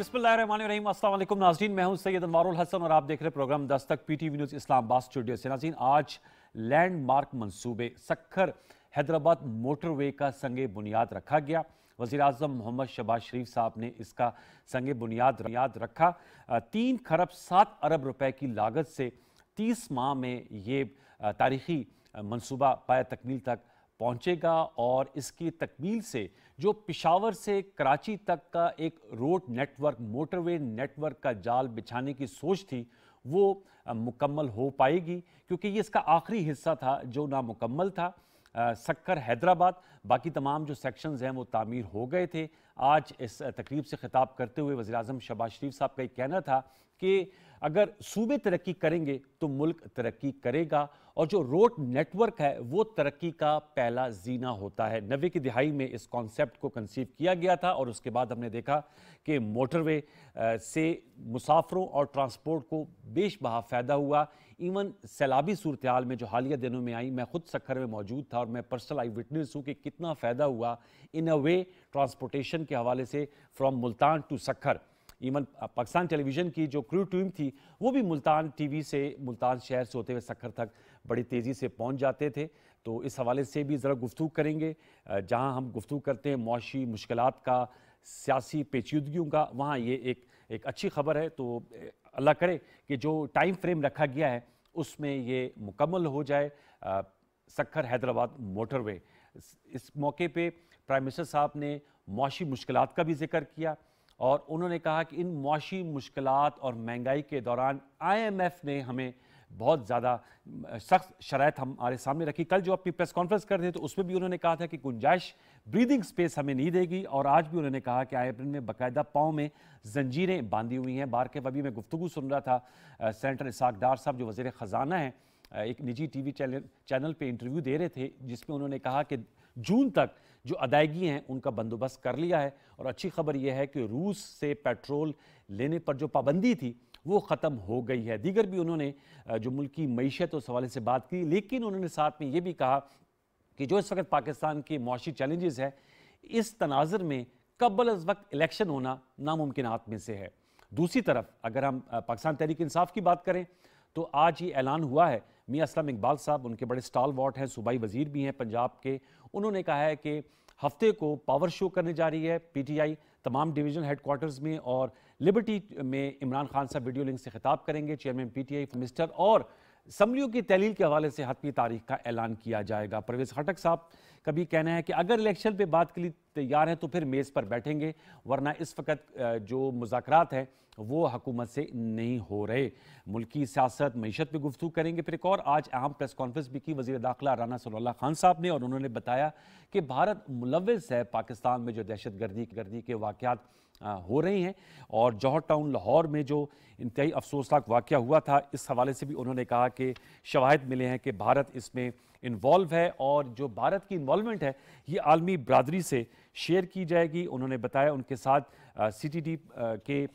बिस्मिल्लाहिर्रहमानिर्रहीम। अस्सलाम वालेकुम नाज़रीन, मैं हूं सैयद अनवारुल हसन और आप देख रहे हैं programme Dastak PTV news Islamabad studio से। नाज़रीन, आज लैंडमार्क मंसूबे सक्खर हैदराबाद मोटरवे का संगे बुनियाद रखा गया। वज़ीर आज़म मोहम्मद शहबाज शरीफ साहब ने इसका संगे बुनियाद रखा। 3 खरब 7 अरब रुपए की लागत से 30 माह में ये तारीखी मंसूबा पाया तकमील तक पहुंचेगा और इसकी तकमील से जो पिशावर से कराची तक का एक रोड नेटवर्क, मोटरवे नेटवर्क का जाल बिछाने की सोच थी, वो मुकम्मल हो पाएगी, क्योंकि ये इसका आखिरी हिस्सा था जो नामुकम्मल था। सक्खर हैदराबाद, बाकी तमाम जो सेक्शंस हैं वो तामीर हो गए थे। आज इस तकरीब से खिताब करते हुए वज़ीर आज़म शहबाज शरीफ साहब का एक कहना था कि अगर सूबे तरक्की करेंगे तो मुल्क तरक्की करेगा, और जो रोड नेटवर्क है वो तरक्की का पहला जीना होता है। 90 की दिहाई में इस कॉन्सेप्ट को कंसीव किया गया था और उसके बाद हमने देखा कि मोटरवे से मुसाफरों और ट्रांसपोर्ट को बेशबहा फ़ायदा हुआ। इवन सैलाबी सूरत हाल में जो हालिया दिनों में आई, मैं खुद सक्खर में मौजूद था और मैं पर्सनल आई विटनेस हूँ कि कितना फ़ायदा हुआ इन अ वे ट्रांसपोर्टेशन के हवाले से from Multan to Sukkur. Even Pakistan television की जो क्रू टीम थी वो भी मुल्तान टीवी से, मुल्तान शहर से होते हुए सक्खर तक बड़ी तेज़ी से पहुंच जाते थे। तो इस हवाले से भी ज़रा गुफ्तगू करेंगे। जहां हम गुफ्तगू करते हैं मौशी मुश्किलात का, सियासी पेचीदगियों का, वहाँ ये एक अच्छी खबर है। तो अल्लाह करे कि जो टाइम फ्रेम रखा गया है उसमें ये मुकम्मल हो जाए। सक्खर हैदराबाद मोटरवे, इस मौके पे प्राइम मिनिस्टर साहब ने मौशी मुश्किलात का भी जिक्र किया और उन्होंने कहा कि इन मौशी मुश्किलात और महंगाई के दौरान IMF ने हमें बहुत ज़्यादा सख्त शराइत हमारे सामने रखी। कल जो अपनी प्रेस कॉन्फ्रेंस कर रहे थे तो उसमें भी उन्होंने कहा था कि गुंजाइश, ब्रीदिंग स्पेस हमें नहीं देगी, और आज भी उन्होंने कहा कि IMF में बाकायदा पाँव में जंजीरें बांधी हुई हैं। बार के अभी मैं गुफ्तगू सुन रहा था, सेनेटर इसाक डार साहब जो वज़ीर ख़जाना हैं, एक निजी TV चैनल पे इंटरव्यू दे रहे थे जिसमें उन्होंने कहा कि जून तक जो अदायगी हैं उनका बंदोबस्त कर लिया है। और अच्छी खबर यह है कि रूस से पेट्रोल लेने पर जो पाबंदी थी वो ख़त्म हो गई है। दीगर भी उन्होंने जो मुल्की मईशत उस हवाले से बात की, लेकिन उन्होंने साथ में ये भी कहा कि जो इस वक्त पाकिस्तान के मौशी चैलेंजेस है, इस तनाज़ुर में कबल अज़ वक्त इलेक्शन होना नामुमकिनात में से है। दूसरी तरफ अगर हम पाकिस्तान तहरीक इंसाफ की बात करें तो आज ये ऐलान हुआ है, मियां असलम इकबाल साहब उनके बड़े स्टालवॉर्ट हैं, सूबाई वजीर भी हैं पंजाब के, उन्होंने कहा है कि हफ्ते को पावर शो करने जा रही है PTI तमाम डिवीजन हेडक्वार्टर्स में, और लिबर्टी में इमरान खान साहब वीडियो लिंक से खिताब करेंगे, चेयरमैन PTI मिनिस्टर, और असम्बलियों की तहलील के हवाले से हतमी तारीख का ऐलान किया जाएगा। परवेज़ खटक साहब का भी कहना है कि अगर इलेक्शन पे बात के लिए तैयार हैं तो फिर मेज़ पर बैठेंगे, वरना इस वक्त जो मुज़ाकरात हैं वो हुकूमत से नहीं हो रहे। मुल्की सियासत, मईशत पे गुफ्तगू करेंगे। फिर एक और आज अहम प्रेस कॉन्फ्रेंस भी की वज़ीर दाखिला राना सलाउल्लाह खान साहब ने, और उन्होंने बताया कि भारत मुलव्विस है पाकिस्तान में जो दहशत गर्दी के वाक़यात हो रही हैं, और जौहर टाउन लाहौर में जो इंतहाई अफसोसनाक वाक़या हुआ था, इस हवाले से भी उन्होंने कहा कि शवाहिद मिले हैं कि भारत इसमें इन्वॉल्व है, और जो भारत की इन्वॉल्वमेंट है ये आलमी बरादरी से शेयर की जाएगी। उन्होंने बताया उनके साथ CTD के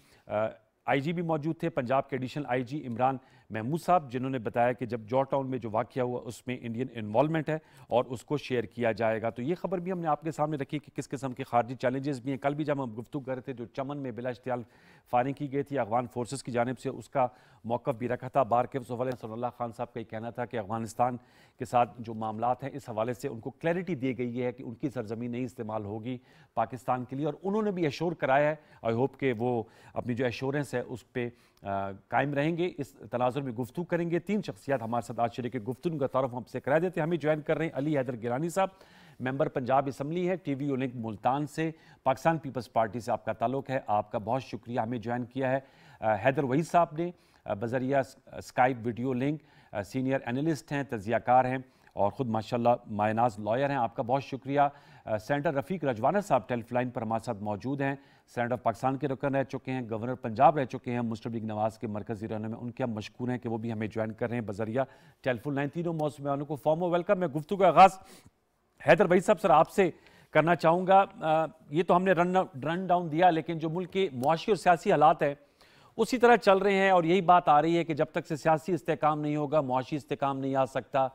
IG भी मौजूद थे, पंजाब के एडिशनल IG इमरान महमूद साहब, जिन्होंने बताया कि जब जॉर्ज टाउन में जो वाक़या हुआ उसमें इंडियन इन्वॉल्वमेंट है और उसको शेयर किया जाएगा। तो ये खबर भी हमने आपके सामने रखी कि किस किस्म के खारजी चैलेंजेस भी हैं। कल भी जब हम गुफ्तगू कर रहे थे, जो चमन में बिला इश्तियाल फायरिंग की गई थी अफगान फोर्सेस की जानिब से, उसका मौक़िफ़ भी रखा था। बार के सलाउल्लाह खान साहब का ये कहना था कि अफगानिस्तान के साथ जो मामलात हैं इस हवाले से उनको क्लैरिटी दी गई है कि उनकी सरजमीन नहीं इस्तेमाल होगी पाकिस्तान के लिए, और उन्होंने भी एश्योर कराया है। आई होप कि वो अपनी जो एश्योरेंस है उस पर कायम रहेंगे। इस तनाज़ुर में गुफ्तगू करेंगे। 3 शख्सियात हमारे साथ आज शरीक गुफ्तगू का तारुफ हमसे करा देते हैं। हमें ज्वाइन कर रहे हैं अली हैदर गिलानी साहब, मेंबर पंजाब असम्बली है, TV लिंक मुल्तान से, पाकिस्तान पीपल्स पार्टी से आपका ताल्लुक है, आपका बहुत शुक्रिया हमें ज्वाइन किया है। हैदर वहीद साहब ने बजरिया Skype video link senior analyst हैं, तजियाकार हैं और ख़ुद माशाल्लाह मायनाज लॉयर हैं, आपका बहुत शुक्रिया। सेनेटर रफ़ीक रजवाना साहब टेलीफोन पर हमारे साथ मौजूद हैं, सेनेटर पाकिस्तान के रुकन रह चुके हैं, गवर्नर पंजाब रह चुके हैं, मुस्लिम लीग नवाज़ के मरकज़ी रहनुमा में, उनके हम मशकूर हैं कि वो भी हमें ज्वाइन कर रहे हैं बजरिया टेलीफोन लाइन। तीनों मौसम को फॉर्म वेलकम। मैं गुफ्तगू का आगाज़ हैदर वहीद साहब सर आपसे करना चाहूँगा। ये तो हमने रन डाउन दिया, लेकिन जो मुल्क के मुआशी और सियासी हालात हैं उसी तरह चल रहे हैं, और यही बात आ रही है कि जब तक से सियासी इस्तेकाम नहीं होगा मुआशी इस्तेकाम नहीं आ सकता।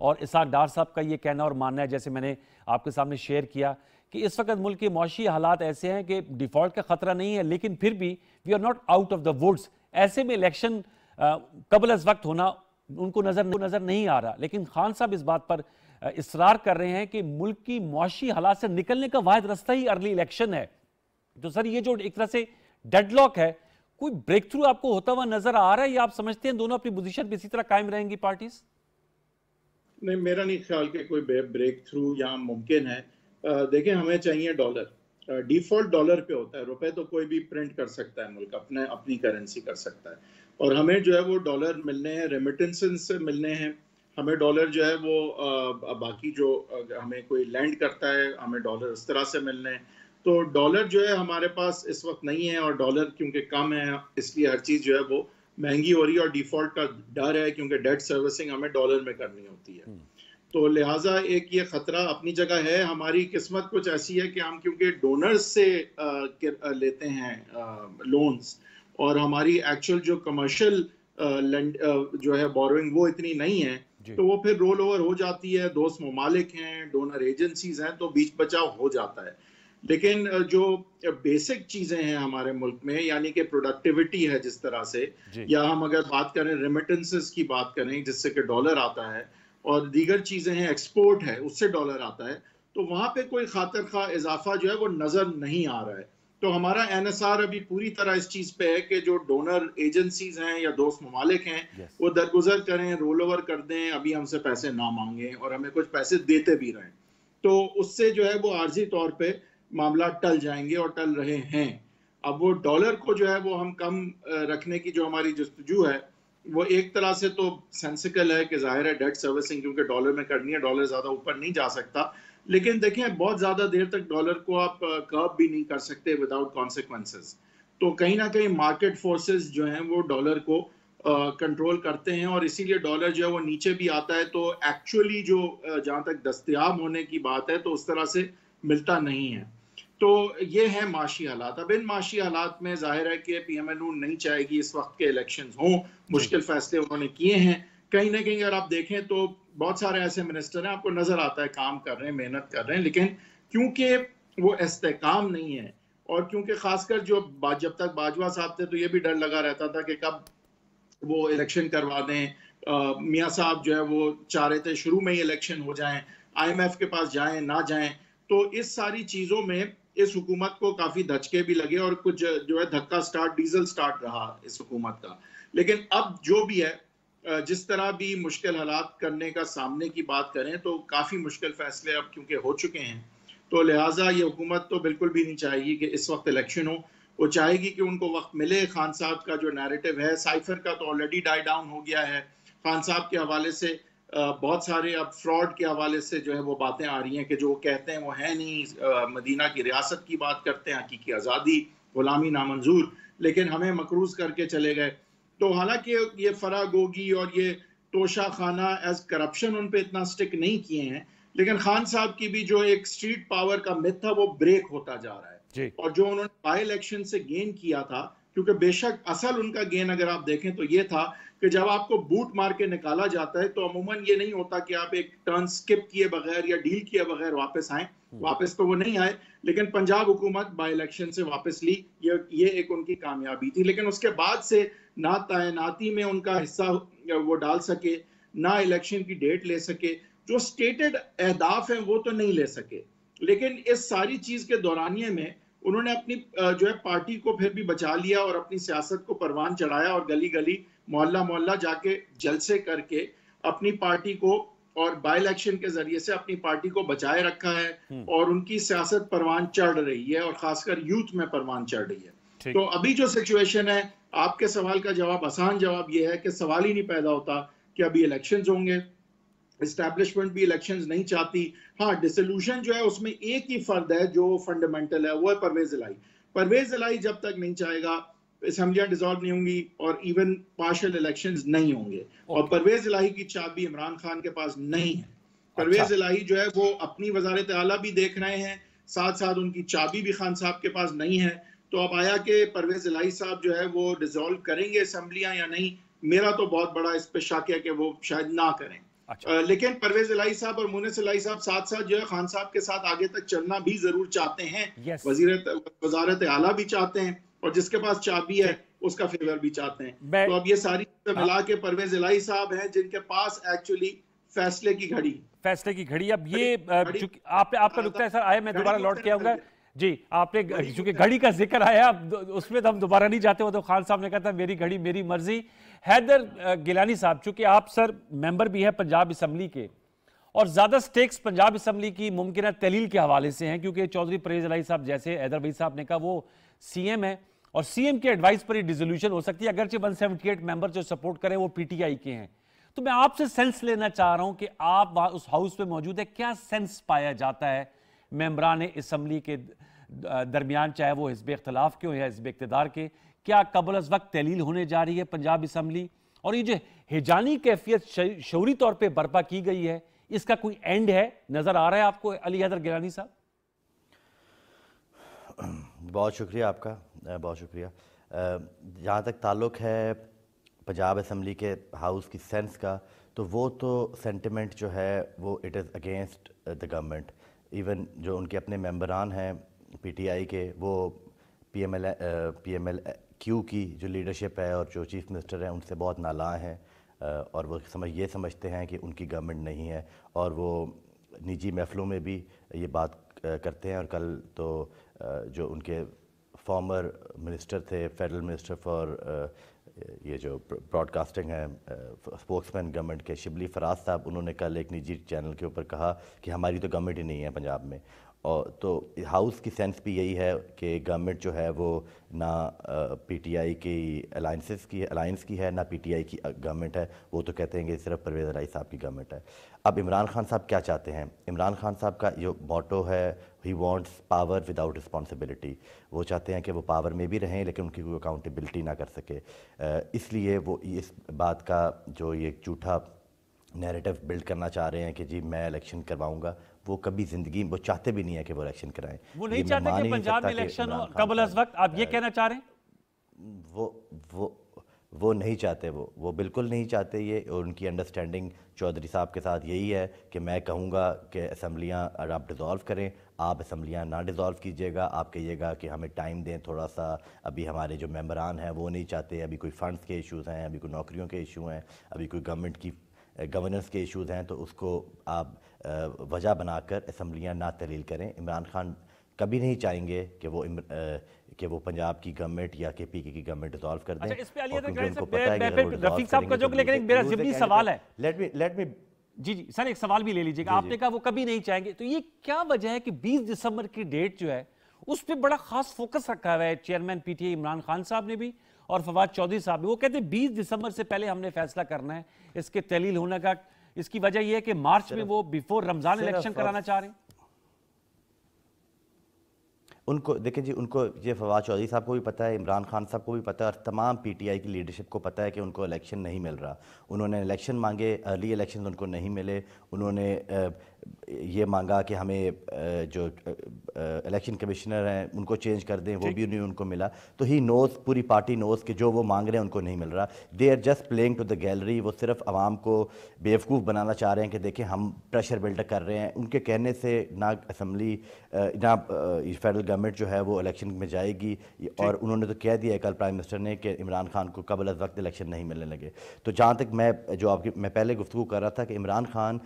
और इसाक डार साहब का ये कहना और मानना है, जैसे मैंने आपके सामने शेयर किया, कि इस वक्त मुल्क के मौशी हालात ऐसे हैं कि डिफॉल्ट का खतरा नहीं है, लेकिन फिर भी we are not out of the woods. ऐसे में इलेक्शन कबल अज वक्त होना उनको नजर नहीं आ रहा, लेकिन खान साहब इस बात पर इसरार कर रहे हैं कि मुल्क की मौशी हालात से निकलने का वाहिद रास्ता ही अर्ली इलेक्शन है। तो सर, ये जो एक तरह से डेडलॉक है, कोई ब्रेक थ्रू आपको होता हुआ नजर आ रहा है, या आप समझते हैं दोनों अपनी पोजीशन पे इसी तरह कायम रहेंगी पार्टीज? नहीं, मेरा नहीं ख्याल कि कोई ब्रेक थ्रू यहाँ मुमकिन है। देखें, हमें चाहिए डॉलर। डिफॉल्ट डॉलर पे होता है, रुपए तो कोई भी प्रिंट कर सकता है, मुल्क अपनी करेंसी कर सकता है, और हमें जो है वो डॉलर मिलने हैं, रेमिटेंसेस से मिलने हैं। हमें डॉलर जो है वो बाकी जो हमें कोई लैंड करता है, हमें डॉलर इस तरह से मिलने हैं। तो डॉलर जो है हमारे पास इस वक्त नहीं है, और डॉलर क्योंकि कम है इसलिए हर चीज़ जो है वो महंगी हो रही है, और डिफॉल्ट का डर है क्योंकि डेट सर्विसिंग हमें डॉलर में करनी होती है। तो लिहाजा एक ये खतरा अपनी जगह है। हमारी किस्मत कुछ ऐसी है कि हम क्योंकि डोनर्स से लेते हैं लोन्स, और हमारी एक्चुअल जो कमर्शियल जो है बोरोइंग वो इतनी नहीं है, तो वो फिर रोल ओवर हो जाती है। दोस्त ममालिक हैं, डोनर एजेंसीज हैं, तो बीच बचाव हो जाता है। लेकिन जो बेसिक चीजें हैं हमारे मुल्क में, यानी कि प्रोडक्टिविटी है जिस तरह से, या हम अगर बात करें रेमिटेंसेस की बात करें जिससे कि डॉलर आता है, और दीगर चीजें हैं, एक्सपोर्ट है उससे डॉलर आता है, तो वहां पे कोई खातिर खा इजाफा जो है वो नजर नहीं आ रहा है। तो हमारा एनएसआर अभी पूरी तरह इस चीज पे है कि जो डोनर एजेंसीज हैं या दोस्त ममालिक हैं वो दरगुजर करें, रोल ओवर कर दें, अभी हमसे पैसे ना मांगें और हमें कुछ पैसे देते भी रहें। तो उससे जो है वो आर्जी तौर पे मामला टल जाएंगे और टल रहे हैं। अब वो डॉलर को जो है वो हम कम रखने की जो हमारी जस्तजू है, वो एक तरह से तो सेंसिकल है कि जाहिर है डेट सर्विसिंग क्योंकि डॉलर में करनी है, डॉलर ज्यादा ऊपर नहीं जा सकता। लेकिन देखें, बहुत ज्यादा देर तक डॉलर को आप कर्व भी नहीं कर सकते विदाउट कॉन्सिक्वेंसेस। तो कहीं ना कहीं मार्केट फोर्सेस जो हैं वो डॉलर को कंट्रोल करते हैं, और इसीलिए डॉलर जो है वो नीचे भी आता है। तो एक्चुअली जो जहां तक दस्तयाब होने की बात है तो उस तरह से मिलता नहीं है। तो ये है माशी हालात। अब इन माशी हालात में जाहिर है कि पीएमएनयू नहीं चाहेगी इस वक्त के इलेक्शंस हों, मुश्किल फैसले उन्होंने किए हैं। कहीं ना कहीं अगर आप देखें तो बहुत सारे ऐसे मिनिस्टर हैं, आपको नजर आता है काम कर रहे हैं, मेहनत कर रहे हैं, लेकिन क्योंकि वो इस्तेकाम नहीं है, और क्योंकि खासकर जब तक बाजवा साहब थे तो ये भी डर लगा रहता था कि कब वो इलेक्शन करवा दें। मियाँ साहब जो है वो चाह रहे थे शुरू में ही इलेक्शन हो जाएं, IMF के पास जाएं ना जाएं। तो इस सारी चीजों में इस हुकूमत को काफी धचके भी लगे, और कुछ जो है धक्का स्टार्ट, डीजल स्टार्ट रहा इस हुकूमत का। लेकिन अब जो भी है, जिस तरह भी मुश्किल हालात करने का सामने की बात करें तो काफी मुश्किल फैसले अब क्योंकि हो चुके हैं, तो लिहाजा ये हुकूमत तो बिल्कुल भी नहीं चाहेगी कि इस वक्त इलेक्शन हो। वो चाहेगी कि उनको वक्त मिले। खान साहब का जो नैरेटिव है साइफर का तो ऑलरेडी डाई डाउन हो गया है। खान साहब के हवाले से बहुत सारे अब फ्रॉड के हवाले से जो है वो बातें आ रही हैं कि जो कहते हैं वो है नहीं। मदीना की रियासत की बात करते हैं, हकीकी आज़ादी, गुलामी नामंजूर, लेकिन हमें मकरूज करके चले गए। तो हालांकि ये फरागोगी और ये तोशा खाना एज करप्शन उन पे इतना स्टिक नहीं किए हैं, लेकिन खान साहब की भी जो एक स्ट्रीट पावर का मिथ था वो ब्रेक होता जा रहा है। और जो उन्होंने बाई इलेक्शन से गेन किया था, क्योंकि बेशक असल उनका गेन अगर आप देखें तो ये था कि जब आपको बूट मार के निकाला जाता है तो अमूमन ये नहीं होता कि आप एक टर्न स्किप किए बगैर या डील किए बगैर वापस आए। वापस तो वो नहीं आए, लेकिन पंजाब हुकूमत बाई इलेक्शन से वापस ली, ये एक उनकी कामयाबी थी। लेकिन उसके बाद से ना तैनाती में उनका हिस्सा वो डाल सके, ना इलेक्शन की डेट ले सके, जो स्टेटेड अहदाफ हैं वो तो नहीं ले सके। लेकिन इस सारी चीज के दौरानिये में उन्होंने अपनी जो है पार्टी को फिर भी बचा लिया और अपनी सियासत को परवान चढ़ाया, और गली गली मोहल्ला मोहल्ला जाके जलसे करके अपनी पार्टी को और बाई इलेक्शन के जरिए से अपनी पार्टी को बचाए रखा है, और उनकी सियासत परवान चढ़ रही है, और खासकर यूथ में परवान चढ़ रही है। तो अभी जो सिचुएशन है, आपके सवाल का जवाब, आसान जवाब यह है कि सवाल ही नहीं पैदा होता कि अभी इलेक्शंस होंगे। एस्टैब्लिशमेंट भी इलेक्शंस नहीं चाहती। हाँ, डिसोल्यूशन जो है उसमें एक ही फर्द है जो फंडामेंटल है, वो है परवेज इलाही। परवेज इलाही जब तक नहीं चाहेगा, असेंबलियां डिसॉल्व नहीं होंगी और इवन पार्शियल इलेक्शंस नहीं होंगे। और परवेज इलाही की चाबी इमरान खान के पास नहीं है। परवेज इलाही जो है वो अपनी वजारत आला भी देख रहे हैं, साथ साथ उनकी चाबी भी खान साहब के पास नहीं है। तो अब आया कि परवेज इलाही साहब जो है वो डिसॉल्व करेंगे असेंबलियां या नहीं, मेरा तो बहुत बड़ा इस पे शक है कि वो शायद ना करें। अच्छा। लेकिन परवेज इलाही साहब और मुनिस इलाही साहब साथ साथ जो है खान साहब के साथ आगे तक चलना भी जरूर चाहते हैं। यस। वजारत आला भी चाहते हैं, और जिसके पास चाबी है ठीक। उसका फेवर भी चाहते हैं। मैं तो अब ये सारी चीजें हाँ, मिला के परवेज इलाही साहब हैं जिनके पास एक्चुअली फैसले की घड़ी फैसले की घड़ी। अब ये घड़ी चूंकि आपका नुक्ता है सर, आए मैं दोबारा घड़ी लौट के आऊंगा जी। आपने घड़ी चूंकि घड़ी का जिक्र आया, अब उसमें तो हम दोबारा नहीं जाते हो, तो खान साहब ने कहा था मेरी घड़ी मेरी मर्जी। हैदर गिलानी साहब, चूंकि आप सर मेंबर भी हैं पंजाब असम्बली के, और ज्यादा स्टेक्स पंजाब असम्बली की मुमकिन तहलील के हवाले से हैं, क्योंकि चौधरी परवेज इलाही साहब जैसे हैदर भाई साहब ने कहा वो सीएम है, और सीएम के एडवाइस पर ही डिसोल्यूशन हो सकती है, अगरचे 178 मेंबर जो सपोर्ट करें वो पीटीआई के हैं। तो मैं आपसे सेंस लेना चाह रहा हूं कि आप वहां उस हाउस में मौजूद है, क्या सेंस पाया जाता है मेंबरान असम्बली के दरमियान, चाहे वो हिज़्ब इख्तिलाफ के हो या हिज़्ब इक़्तिदार के? क्या कबल अज़ वक्त तहलील होने जा रही है पंजाब असम्बली? और ये जो हिजानी कैफियत शौरी तौर पर बर्पा की गई है, इसका कोई एंड है, नजर आ रहा है आपको अली हैदर गिलानी साहब? बहुत शुक्रिया आपका, बहुत शुक्रिया। जहाँ तक ताल्लुक़ है पंजाब असम्बली के हाउस की सेंस का, तो वो तो सेंटिमेंट जो है वो it is against the government. Even जो उनके अपने मेंबरान हैं पीटीआई के, वो पीएमएल-क्यू की जो लीडरशिप है और जो चीफ़ मिनिस्टर हैं उनसे बहुत नालां हैं, और वो समझते हैं कि उनकी गवर्नमेंट नहीं है, और वो निजी महफिलों में भी ये बात करते हैं। और कल तो जो उनके फॉर्मर मिनिस्टर थे, फेडरल मिनिस्टर फॉर ये जो ब्रॉडकास्टिंग है, स्पोक्समैन गवर्नमेंट के, शिबली फराज साहब, उन्होंने कल एक निजी चैनल के ऊपर कहा कि हमारी तो गवर्नमेंट ही नहीं है पंजाब में। और तो हाउस की सेंस भी यही है कि गवर्नमेंट जो है वो ना पीटीआई की अलायंस की है, ना पीटीआई की गवर्नमेंट है। वो तो कहते हैं कि सिर्फ परवेज़ इलाही साहब की गवर्नमेंट है। अब इमरान खान साहब क्या चाहते हैं? इमरान खान साहब का जो मोटो है, he wants power without responsibility. वो चाहते हैं कि वो पावर में भी रहें लेकिन उनकी कोई अकाउंटेबिलिटी ना कर सके। इसलिए वो इस बात का जो ये झूठा नैरेटिव बिल्ड करना चाह रहे हैं कि जी मैं इलेक्शन करवाऊंगा। वो कभी ज़िंदगी वो चाहते भी नहीं है कि वो इलेक्शन कराएं। वो नहीं चाहते कि पंजाब में इलेक्शन हो कबल अज़ वक्त, आप ये कहना चाह रहे हैं? वो नहीं चाहते, वो बिल्कुल नहीं चाहते ये। और उनकी अंडरस्टैंडिंग चौधरी साहब के साथ यही है कि मैं कहूँगा कि असम्बलियाँ आप डिज़ोल्व करें, आप असम्बलियाँ ना डिज़ोल्व कीजिएगा, आप कहिएगा कि हमें टाइम दें थोड़ा सा, अभी हमारे जो मेंबरान हैं वो नहीं चाहते, अभी कोई फ़ंड्स के इशूज़ हैं, अभी कोई नौकरियों के इशू हैं, अभी कोई गवर्नमेंट की गवर्नेंस के इश्यूज़ हैं, तो उसको आप वजह बनाकर असम्बलियाँ ना तहलील करें। इमरान खान कभी नहीं चाहेंगे कि वो पंजाब की गवर्नमेंट या केपीके की गवर्नमेंट डिसॉल्व कर दें। अच्छा, इस पे अली और हैदर क्योंकि उनको गिलानी पता है कि साहब, अगर वो रफीक डिसॉल्व साहब का जो, करेंगे लेकिन मेरा ज़िमनी सवाल है। लेट मी जी सर, एक सवाल भी ले लीजिएगा। आपने कहा वो कभी नहीं चाहेंगे, तो ये क्या वजह है कि 20 दिसंबर की डेट जो है उस पर बड़ा खास फोकस रखा हुआ है चेयरमैन पीटीआई इमरान खान साहब ने भी और फवाद चौधरी साहब ने? वो कहते हैं 20 दिसंबर से पहले हमने फैसला करना है इसके तहलील होने का। इसकी वजह यह है कि मार्च में वो बिफोर रमजान इलेक्शन कराना चाह रहे हैं। उनको देखें जी, उनको ये फवाद चौधरी साहब को भी पता है, इमरान खान साहब को भी पता है, और तमाम पीटीआई की लीडरशिप को पता है कि उनको इलेक्शन नहीं मिल रहा। उन्होंने इलेक्शन मांगे, अर्ली इलेक्शन उनको नहीं मिले। उन्होंने ये मांगा कि हमें जो इलेक्शन कमिश्नर हैं उनको चेंज कर दें, वो भी नहीं उनको मिला। तो ही नोज़, पूरी पार्टी नोज़ कि जो वो मांग रहे हैं उनको नहीं मिल रहा। They are just playing to the gallery. वो सिर्फ आवाम को बेवकूफ़ बनाना चाह रहे हैं कि देखें हम प्रेशर बिल्डअप कर रहे हैं। उनके कहने से ना असम्बली ना फेडरल गवर्नमेंट जो है वो इलेक्शन में जाएगी। और उन्होंने तो कह दिया है कल प्राइम मिनिस्टर ने कि इमरान खान को कबल अज़ वक्त इलेक्शन नहीं मिलने लगे। तो जहाँ तक मैं पहले गुफ्तगू कर रहा था कि इमरान खान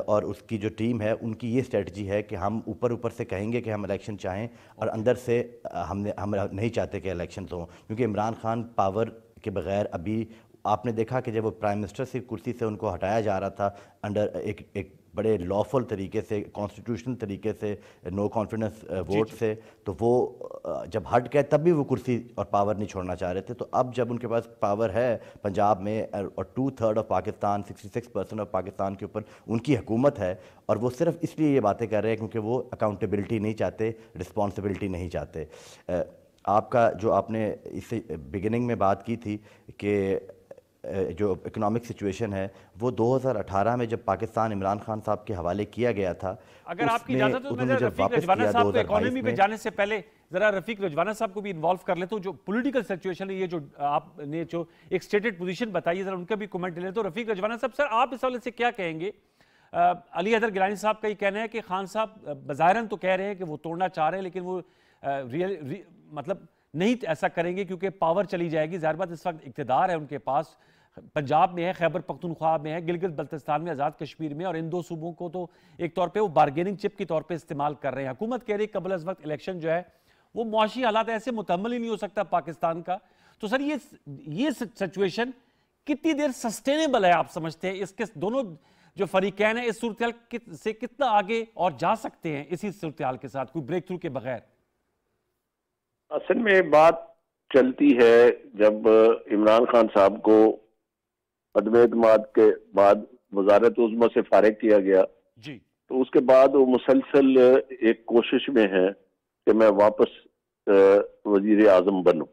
और उसकी जो टीम है उनकी ये स्ट्रेटजी है कि हम ऊपर से कहेंगे कि हम इलेक्शन चाहें और अंदर से हम नहीं चाहते कि इलेक्शन हो, क्योंकि इमरान खान पावर के बगैर, अभी आपने देखा कि जब वो प्राइम मिनिस्टर से कुर्सी से उनको हटाया जा रहा था अंडर एक बड़े लॉफुल तरीके से, कॉन्स्टिट्यूशनल तरीके से, नो कॉन्फिडेंस वोट से, तो वो जब हट गए तब भी वो कुर्सी और पावर नहीं छोड़ना चाह रहे थे। तो अब जब उनके पास पावर है पंजाब में और 2/3 ऑफ पाकिस्तान, 66% ऑफ पाकिस्तान के ऊपर उनकी हुकूमत है, और वो सिर्फ इसलिए ये बातें कर रहे हैं क्योंकि वो अकाउंटेबिलिटी नहीं चाहते, रिस्पॉन्सिबिलिटी नहीं चाहते। आपका जो आपने इससे बिगिनिंग में बात की थी कि जो इकोनॉमिक सिचुएशन है वो 2018 में जब पाकिस्तान इमरान खान साहब के हवाले किया गया था, अगर आपकी इजाजत हो तो मैं रफीक रजवाना साहब को इकोनॉमी पे जाने से पहले जरा रफीक रजवाना साहब को भी इन्वॉल्व कर ले, तो जो पॉलिटिकल सिचुएशन है, ये जो आपने जो एक स्टेटेड पोजीशन बताई, जरा उनका भी कमेंट ले। तो रफीक रजवाना साहब, सर आप इस हवाले से क्या कहेंगे? अली हैदर गिलानी साहब का ये कहना है कि खान साहब बज़ाहिरन तो कह रहे हैं कि वो तोड़ना चाह रहे हैं, लेकिन वो मतलब नहीं ऐसा करेंगे क्योंकि पावर चली जाएगी। ज़ाहिर बात इस वक्त इक़्तिदार है उनके पास, पंजाब में है, खैबर पख्तूनख्वा में है, गिलगित बल्तिस्तान में, आज़ाद कश्मीर में, और इन दो सूबों को तो एक तौर पे वो बार्गेनिंग चिप के तौर पे इस्तेमाल कर रहे हैं। हुकूमत कह रही है कबल अज़ वक्त इलेक्शन जो है वो मुआशी हालात ऐसे मुतम्मल ही नहीं हो सकता पाकिस्तान का। तो सर ये सिचुएशन कितनी देर सस्टेनेबल है आप समझते हैं? इसके दोनों जो फरीकैन है इस सूरत से कितना आगे और जा सकते हैं इसी सूरत हाल के साथ, कोई ब्रेक थ्रू के बगैर? असल में बात चलती है जब इमरान खान साहब को अदम एतमाद के बाद वजारत उज़्मा से फारिग किया गया जी, तो उसके बाद वो मुसलसल एक कोशिश में है कि मैं वापस वजीर आजम बनूं।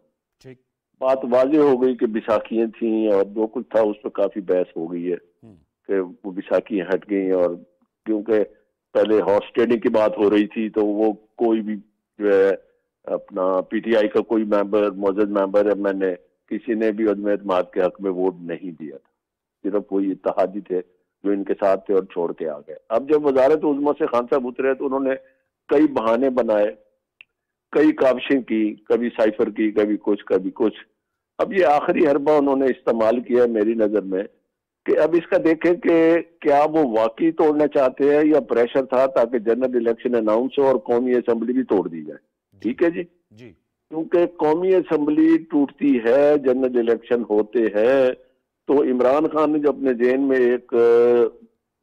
ठीक, बात वाज़ेह हो गई कि बैसाखियां थी और जो कुछ था उस पर काफी बहस हो गई है कि वो बैसाखियां हट गई, और क्योंकि पहले हॉर्स ट्रेडिंग की बात हो रही थी तो वो कोई भी जो है अपना पीटीआई का कोई मेंबर, मौजूद मेंबर एमएनए, किसी ने भी अदम एतमाद के हक में वोट नहीं दिया था। सिर्फ वही इत्तेहादी थे जो इनके साथ थे और छोड़ के आ गए। अब जब वजारत उज़्मा से खान साहब उतरे तो उन्होंने कई बहाने बनाए, कई काविशें की, कभी साइफर की, कभी कुछ कभी कुछ। अब ये आखिरी हरबा उन्होंने इस्तेमाल किया मेरी नजर में कि अब इसका देखें कि क्या वो वाकई तोड़ना चाहते हैं या प्रेशर था ताकि जनरल इलेक्शन अनाउंस हो और कौमी असेंबली भी तोड़ दी जाए। ठीक है जी, क्योंकि कौमी असेंबली टूटती है, जनरल इलेक्शन होते हैं, तो इमरान खान ने जो अपने जेहन में एक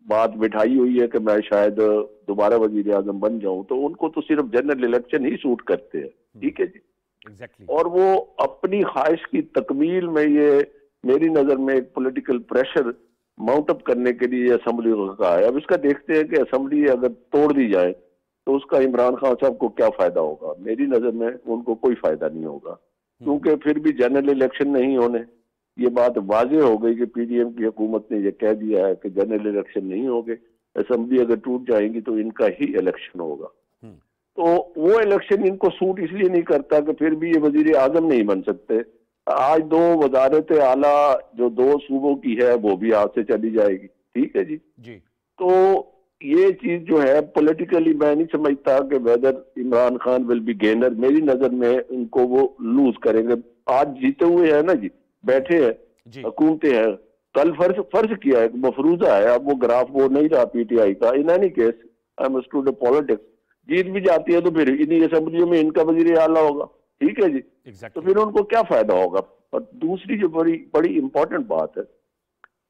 बात बिठाई हुई है कि मैं शायद दोबारा वजीर आजम बन जाऊं, तो उनको तो सिर्फ जनरल इलेक्शन ही सूट करते हैं। ठीक है जी, एग्जैक्टली। और वो अपनी ख्वाहिश की तकमील में ये मेरी नजर में एक पॉलिटिकल प्रेशर माउंट अप करने के लिए असेंबली को कहा है। अब इसका देखते हैं कि असेंबली अगर तोड़ दी जाए तो उसका इमरान खान साहब को क्या फायदा होगा। मेरी नजर में उनको कोई फायदा नहीं होगा, क्योंकि फिर भी जनरल इलेक्शन नहीं होने। ये बात वाज़ेह हो गई कि पीडीएम की हुकूमत ने यह कह दिया है कि जनरल इलेक्शन नहीं होंगे, असेंबली अगर टूट जाएंगी तो इनका ही इलेक्शन होगा। तो वो इलेक्शन इनको सूट इसलिए नहीं करता कि फिर भी ये वजीर आजम नहीं बन सकते। आज दो वजारत आला जो दो सूबों की है वो भी हाथ से चली जाएगी। ठीक है जी, तो ये चीज जो है पॉलिटिकली मैं नहीं समझता कि whether Imran Khan will be gainer. मेरी नजर में इनको वो लूज करेंगे। आज जीते हुए है ना जी, बैठे हैं, हुकूमतें हैं, कल फर्ज किया है, मफरूजा है। अब वो ग्राफ वो नहीं रहा पीटीआई का। In any case I am student politics, जीत भी जाती है तो फिर इन्हीं असेंबलियों में इनका वजीर आला होगा। ठीक है जी, तो फिर उनको क्या फायदा होगा। और दूसरी जो बड़ी इंपॉर्टेंट बात है,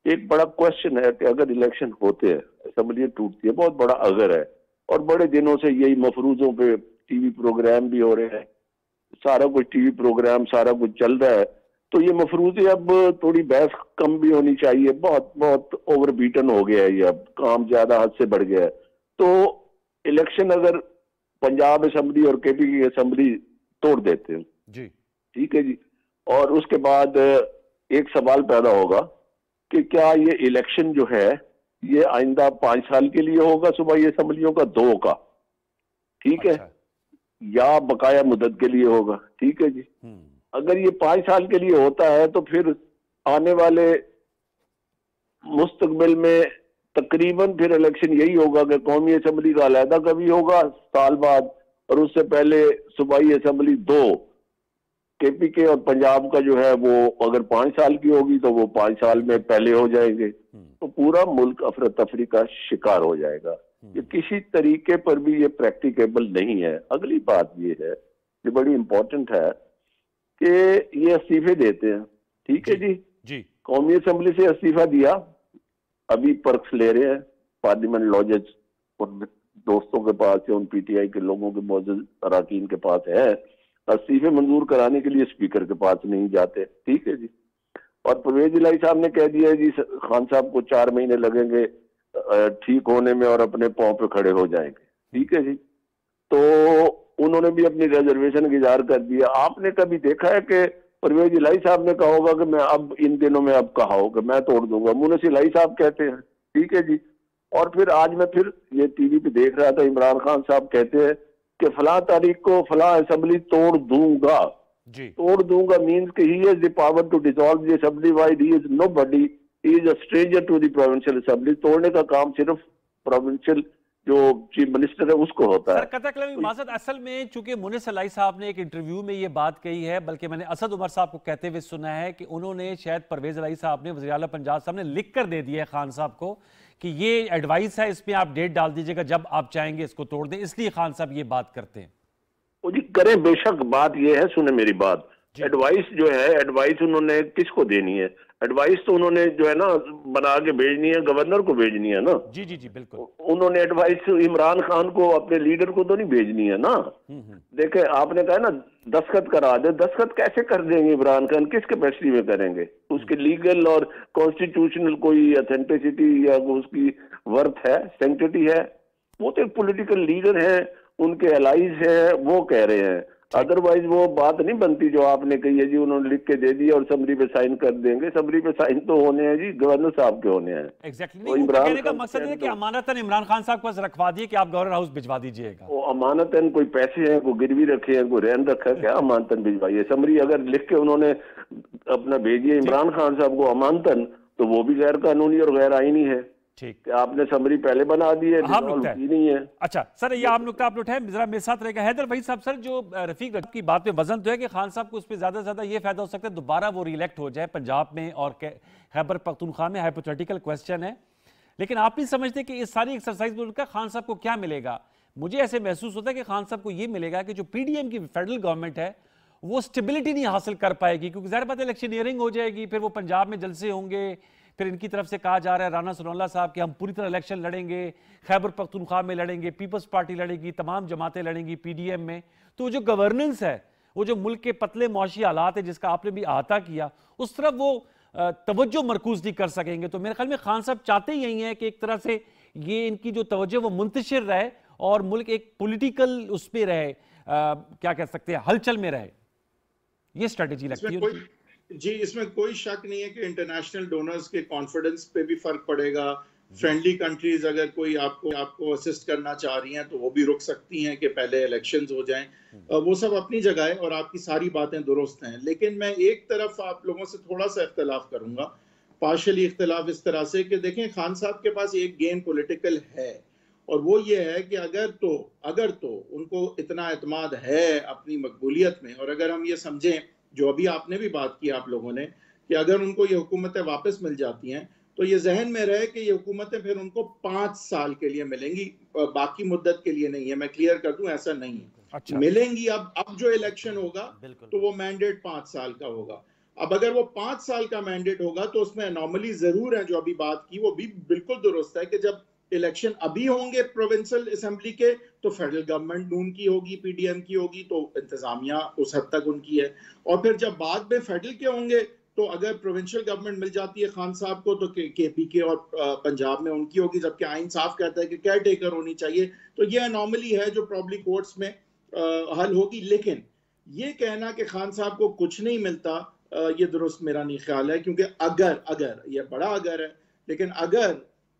एक बड़ा क्वेश्चन है कि अगर इलेक्शन होते हैं, असेंबली टूटती है, बहुत बड़ा अगर है, और बड़े दिनों से यही मफरूजों पे टीवी प्रोग्राम भी हो रहे हैं, सारा कुछ टीवी प्रोग्राम सारा कुछ चल रहा है, तो ये मफरूजे अब थोड़ी बहस कम भी होनी चाहिए। बहुत बहुत ओवर बीटन हो गया है ये, अब काम ज्यादा हद से बढ़ गया है। तो इलेक्शन अगर पंजाब असेंबली और केपी की असेंबली तोड़ देते हैं जी, ठीक है जी, और उसके बाद एक सवाल पैदा होगा कि क्या ये इलेक्शन जो है ये आइंदा 5 साल के लिए होगा सूबाई असेंबलियों का, 2 का, ठीक है, या बकाया मुद्दत के लिए होगा। ठीक है जी, अगर ये 5 साल के लिए होता है तो फिर आने वाले मुस्तकबिल में तकरीबन फिर इलेक्शन यही होगा कि कौमी असेंबली का अलहदा कभी होगा साल बाद, और उससे पहले सूबाई असेंबली 2 केपी के और पंजाब का जो है वो अगर 5 साल की होगी तो वो 5 साल में पहले हो जाएंगे, तो पूरा मुल्क अफरा तफरी का शिकार हो जाएगा। ये किसी तरीके पर भी ये प्रैक्टिकेबल नहीं है। अगली बात ये है, ये बड़ी इंपॉर्टेंट है कि ये इस्तीफे देते हैं। ठीक है जी, कौमी असेंबली से इस्तीफा दिया, अभी पर्क्स ले रहे हैं पार्लियामेंट लॉजेस उन दोस्तों के पास है, उन पीटीआई के लोगों के मौजूद अराकीन के पास है। इस्तीफे मंजूर कराने के लिए स्पीकर के पास नहीं जाते। ठीक है जी, और परवेज इलाही साहब ने कह दिया है जी खान साहब को 4 महीने लगेंगे ठीक होने में और अपने पांव पे खड़े हो जाएंगे। ठीक है जी, तो उन्होंने भी अपनी रिजर्वेशन इज़हार कर दिया। आपने कभी देखा है कि परवेज इलाही साहब ने कहा होगा कि मैं अब इन दिनों में अब कहा हो कि मैं तोड़ दूंगा? मुनस इलाही साहब कहते हैं। ठीक है जी, और फिर आज मैं फिर ये टीवी पे देख रहा था, इमरान खान साहब कहते हैं कि फला तारीख को फला असेंबली तोड़ दूंगा। जी। तोड़ दूंगा मीन्स कि he has the power to dissolve the assembly wide, he is nobody, he is a stranger to the provincial assembly. तोड़ने का काम सिर्फ प्रोविंशियल जो चीफ मिनिस्टर है उसको होता है। सर कतई कलामी माजद, असल में चूंकि मुनिस अलाई साहब ने एक इंटरव्यू में ये बात कही है, बल्कि मैंने असद उमर साहब को कहते हुए सुना है कि उन्होंने शायद परवेज अलाई साहब ने, वज़ीर आला पंजाब साहब ने लिख कर दे दिया है खान साहब को कि ये एडवाइस है, इसमें आप डेट डाल दीजिएगा जब आप चाहेंगे इसको तोड़ दें, इसलिए खान साहब ये बात करते हैं। वो जी करें, बेशक। बात ये है, सुने मेरी बात, एडवाइस जो है, एडवाइस उन्होंने किसको देनी है? एडवाइस तो उन्होंने जो है ना बना के भेजनी है, गवर्नर को भेजनी है ना। जी जी जी बिल्कुल। उन्होंने एडवाइस इमरान खान को, अपने लीडर को तो नहीं भेजनी है ना। देखे, आपने कहा ना दस्तखत करा दे, दस्तखत कैसे कर देंगे इमरान खान, किस कैपेसिटी में करेंगे? उसके लीगल और कॉन्स्टिट्यूशनल कोई अथेंटिसिटी या उसकी वर्थ है, सेंक्टिटी है? वो तो एक पॉलिटिकल लीडर है, उनके एलाइज है, वो कह रहे हैं। अदरवाइज वो बात नहीं बनती जो आपने कही है जी, उन्होंने लिख के दे दिया और समरी पे साइन कर देंगे। समरी पे साइन तो होने हैं जी, गवर्नर साहब के होने हैं। एग्जैक्टली। कहने का मकसद है कि अमानतन इमरान खान साहब को रखवा दिए कि आप गवर्नर हाउस भिजवा दीजिएगा। वो अमानतन कोई पैसे हैं, कोई गिरवी रखे हैं, कोई रहन रखा है, क्या अमानतन भिजवाइए? समरी अगर लिख के उन्होंने अपना भेजिए इमरान खान साहब को अमानतन, तो वो भी गैर कानूनी और गैर आईनी है। ठीक, आपने समरी पहले बना दी है, नहीं है। अच्छा सर, ये आम नुकता आप उठाए, जरा मेरे साथ रहेगा हैदर भाई साहब। सर जो रफीक की बात में वजन तो है कि खान साहब को उस पर ज्यादा से ज्यादा ये फायदा हो सकता है दोबारा वो रिइलेक्ट हो जाए पंजाब में और खैबर पख्तूनख्वा में। हाइपोथेटिकल क्वेश्चन है, लेकिन आप नहीं समझते कि इस सारी एक्सरसाइज में उनका खान साहब को क्या मिलेगा? मुझे ऐसे महसूस होता है कि खान साहब को ये मिलेगा कि जो पीडीएम की फेडरल गवर्नमेंट है वो स्टेबिलिटी नहीं हासिल कर पाएगी, क्योंकि ज़ाहिर बात है इलेक्शनियरिंग हो जाएगी, फिर वो पंजाब में जलसे होंगे, फिर इनकी तरफ से कहा जा रहा है राना सनाउल्लाह साहब कि हम पूरी तरह इलेक्शन लड़ेंगे, खैबर पख्तूनख्वा में लड़ेंगे, पीपल्स पार्टी लड़ेगी, तमाम जमातें लड़ेंगी पीडीएम में। तो जो गवर्नेंस है, वो जो मुल्क के पतले मुआशी हालात है जिसका आपने भी अहाता किया, उस तरफ वो तवज्जो मरकूज नहीं कर सकेंगे। तो मेरे ख्याल में खान साहब चाहते ही यही है कि एक तरह से ये इनकी जो तवज्जो वो मुंतशिर रहे और मुल्क एक पॉलिटिकल उस पर रहे, क्या कह सकते हैं, हलचल में रहे। ये स्ट्रेटेजी लगती है जी। इसमें कोई शक नहीं है कि इंटरनेशनल डोनर्स के कॉन्फिडेंस पे भी फर्क पड़ेगा। फ्रेंडली कंट्रीज अगर कोई आपको असिस्ट करना चाह रही हैं तो वो भी रुक सकती हैं कि पहले इलेक्शंस हो जाएं। वो सब अपनी जगह है और आपकी सारी बातें दुरुस्त हैं, लेकिन मैं एक तरफ आप लोगों से थोड़ा सा इख्तलाफ करूंगा, पार्शली इख्तलाफ इस तरह से कि देखें खान साहब के पास एक गेम पॉलिटिकल है और वो ये है कि अगर तो उनको इतना एतमाद है अपनी मकबूलियत में, और अगर हम ये समझें जो अभी आपने भी बात की आप लोगों ने कि अगर उनको ये हुकूमतें वापस मिल जाती हैं तो ये जहन में रहे कि ये हुकूमतें फिर उनको 5 साल के लिए मिलेंगी, बाकी मुद्दत के लिए नहीं है। मैं क्लियर कर दूं, ऐसा नहीं है। अच्छा। मिलेंगी। अब जो इलेक्शन होगा तो वो मैंडेट 5 साल का होगा। अब अगर वो 5 साल का मैंडेट होगा तो उसमें अनॉमली जरूर है, जो अभी बात की वो भी बिल्कुल दुरुस्त है कि जब इलेक्शन अभी होंगे प्रोविंशियल असेंबली के तो फेडरल गवर्नमेंट नून की होगी, पीडीएम की होगी, तो इंतजामिया उस हद तक उनकी है। और फिर जब बाद में फेडरल के होंगे तो अगर प्रोविंशियल गवर्नमेंट मिल जाती है खान साहब को तो केपीके और पंजाब में उनकी होगी, जबकि आइन साफ कहता है कि केयर टेकर होनी चाहिए। तो ये अनॉमली है जो प्रॉब्ली कोर्ट्स में हल होगी। लेकिन ये कहना कि खान साहब को कुछ नहीं मिलता, ये दुरुस्त मेरा नहीं ख्याल है, क्योंकि अगर ये बड़ा अगर है, लेकिन अगर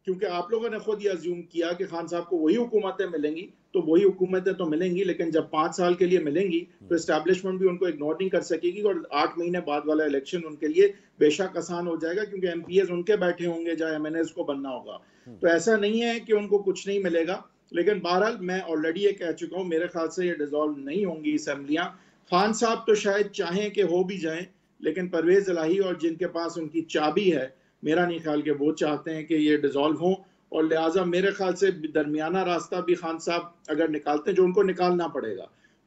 क्योंकि आप लोगों ने खुद ये अज्यूम किया कि खान साहब को वही हुकूमतें मिलेंगी, तो वही हुकूमतें तो मिलेंगी, लेकिन जब 5 साल के लिए मिलेंगी तो एस्टैब्लिशमेंट भी उनको इग्नोर नहीं कर सकेगी और 8 महीने बाद वाला इलेक्शन उनके लिए बेशक आसान हो जाएगा, क्योंकि एमपीएस उनके बैठे होंगे जहाँ एमएनएस को बनना होगा। तो ऐसा नहीं है कि उनको कुछ नहीं मिलेगा। लेकिन बहरहाल मैं ऑलरेडी ये कह चुका हूँ, मेरे ख्याल से ये डिसॉल्व नहीं होंगी असेंबलियां। खान साहब तो शायद चाहें कि हो भी जाएं, लेकिन परवेज इलाही और जिनके पास उनकी चाबी है, मेरा नहीं ख्याल कि वो चाहते हैं कि ये डिसॉल्व हो, और लिहाजा मेरे ख्याल से दरमियाना रास्ता भी खान साहब अगर निकालते हैं, जो उनको निकालना पड़ेगा,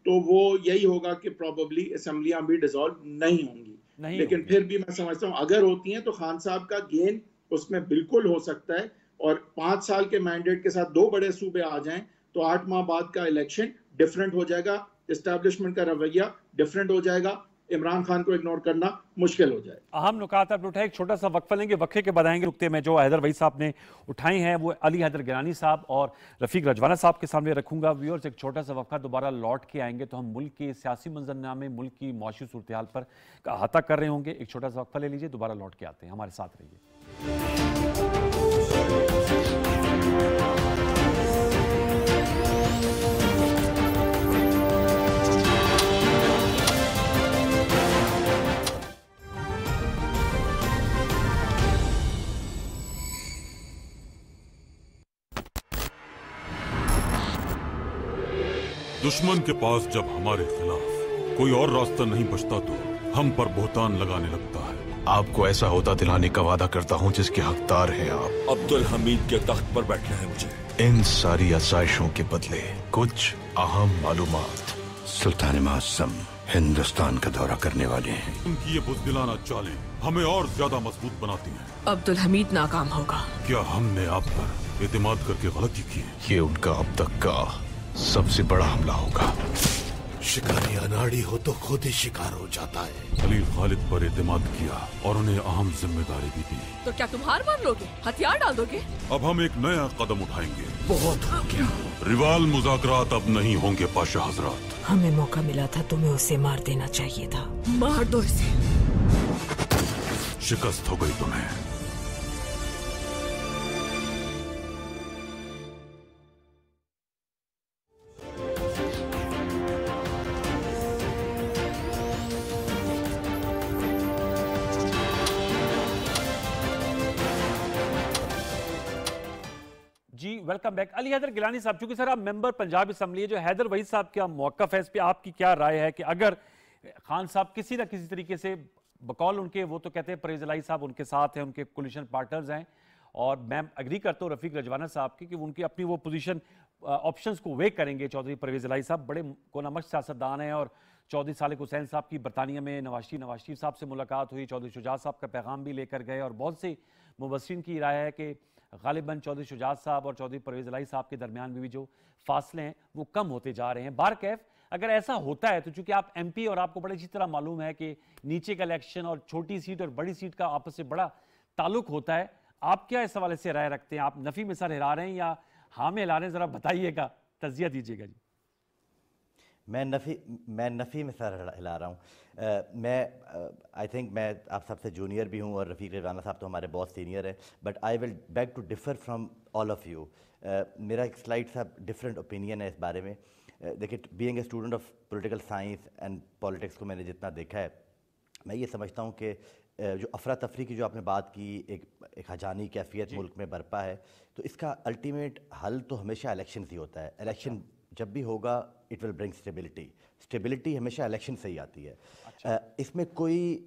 तो वो यही होगा कि प्रोबेबली असेंबलियां भी डिसॉल्व नहीं होंगी। लेकिन फिर भी मैं समझता हूँ अगर होती हैं तो खान साहब का गेन उसमें बिल्कुल हो सकता है, और 5 साल के मैंडेट के साथ 2 बड़े सूबे आ जाएं तो 8 माह बाद का इलेक्शन डिफरेंट हो जाएगा, एस्टैब्लिशमेंट का रवैया डिफरेंट हो जाएगा, इमरान खान को इग्नोर करना मुश्किल हो जाए। अहम नुकात आपने उठाए, एक छोटा सा वक्फा लेंगे, वक्फे के बाद आएंगे नुक्ते में जो हैदर भाई साहब ने उठाए हैं वो अली हैदर गिलानी साहब और रफीक रजवाना साहब के सामने रखूंगा। व्यूअर्स एक छोटा सा वक्फा, दोबारा लौट के आएंगे तो हम मुल्क के सियासी मंजरनामे, मुल्क की मौशी सूरत हाल पर अहाता कर रहे होंगे। एक छोटा सा वक्फा ले लीजिए, दोबारा लौट के आते हैं, हमारे साथ रहिए। दुश्मन के पास जब हमारे खिलाफ कोई और रास्ता नहीं बचता तो हम पर बोहतान लगाने लगता है। आपको ऐसा होता दिलाने का वादा करता हूँ जिसके हकदार हैं आप। अब्दुल हमीद के तख्त पर बैठना है मुझे। इन सारी आसाइशों के बदले कुछ अहम मालूमात। सुल्तान मासूम हिंदुस्तान का दौरा करने वाले हैं। उनकी ये बुज़दिलाना चालें हमें और ज्यादा मजबूत बनाती हैं। अब्दुल हमीद नाकाम होगा। क्या हमने आप पर एतमाद करके गलती की? ये उनका अब तक का सबसे बड़ा हमला होगा। शिकारी अनाड़ी हो तो खुद ही शिकार हो जाता है। खलील खालिद पर एतमाद किया और उन्हें अहम जिम्मेदारी भी दी। तो क्या तुम हार मान लोगे, हथियार डाल दोगे? अब हम एक नया कदम उठाएंगे। बहुत हो गया। रिवाल मुज़ाकरात अब नहीं होंगे पाशा हजरात। हमें मौका मिला था, तुम्हें उसे मार देना चाहिए था। मार दो इसे। शिकस्त हो गई तुम्हें। जी वेलकम बैक। अली हैदर गिलानी साहब, चूंकि सर आप मेंबर पंजाब असम्बली है, जो हैदर वहीद साहब क्या मौक़िफ़ है इस पे, आपकी क्या राय है कि अगर खान साहब किसी ना किसी तरीके से बकौल उनके, वो तो कहते हैं परवेज़ इलाही साहब उनके साथ हैं, उनके कोलिशन पार्टनर्स हैं, और मैं एग्री करता हूँ रफ़ीक रजवाना साहब की कि उनकी अपनी वो पोजीशन ऑप्शंस को वे करेंगे। चौधरी परवेज़ इलाही साहब बड़े कोनामश सियासतदान हैं, और चौधरी सालिक हुसैन साहब की बरतानिया में नवाज शरीफ साहब से मुलाकात हुई, चौधरी शुजात साहब का पैगाम भी लेकर गए, और बहुत से मुबस्सिरीन की राय है कि गालिबन चौधरी शुजात साहब और चौधरी परवेज़ इलाही साहब के दरमियान भी जो फासले हैं वो कम होते जा रहे हैं। बारकैफ अगर ऐसा होता है तो चूंकि आप एमपी और आपको बड़ी अच्छी तरह मालूम है कि नीचे का इलेक्शन और छोटी सीट और बड़ी सीट का आपस से बड़ा ताल्लुक होता है, आप क्या इस हवाले से राय रखते हैं? आप नफ़ी में सर हिला रहे हैं या हाँ में हिला रहे हैं? ज़रा बताइएगा, तज़किया दीजिएगा जी। मैं नफ़ी में सर हिला रहा हूँ। आई थिंक मैं आप सबसे जूनियर भी हूँ और रफ़ीक रज़वाना साहब तो हमारे बहुत सीनियर हैं, but I will back to differ from all of you. मेरा एक स्लाइड सा डिफरेंट ओपिनियन है इस बारे में। देखिए, being a student of political science and politics को मैंने जितना देखा है, मैं ये समझता हूँ कि जो अफरा तफरी की जो आपने बात की, एक हजानी कैफियत मुल्क में बरपा है, तो इसका अल्टीमेट हल तो हमेशा इलेक्शन ही होता है। इलेक्शन जब भी होगा इट विल ब्रिंग स्टेबिलिटी हमेशा इलेक्शन से ही आती है। इसमें कोई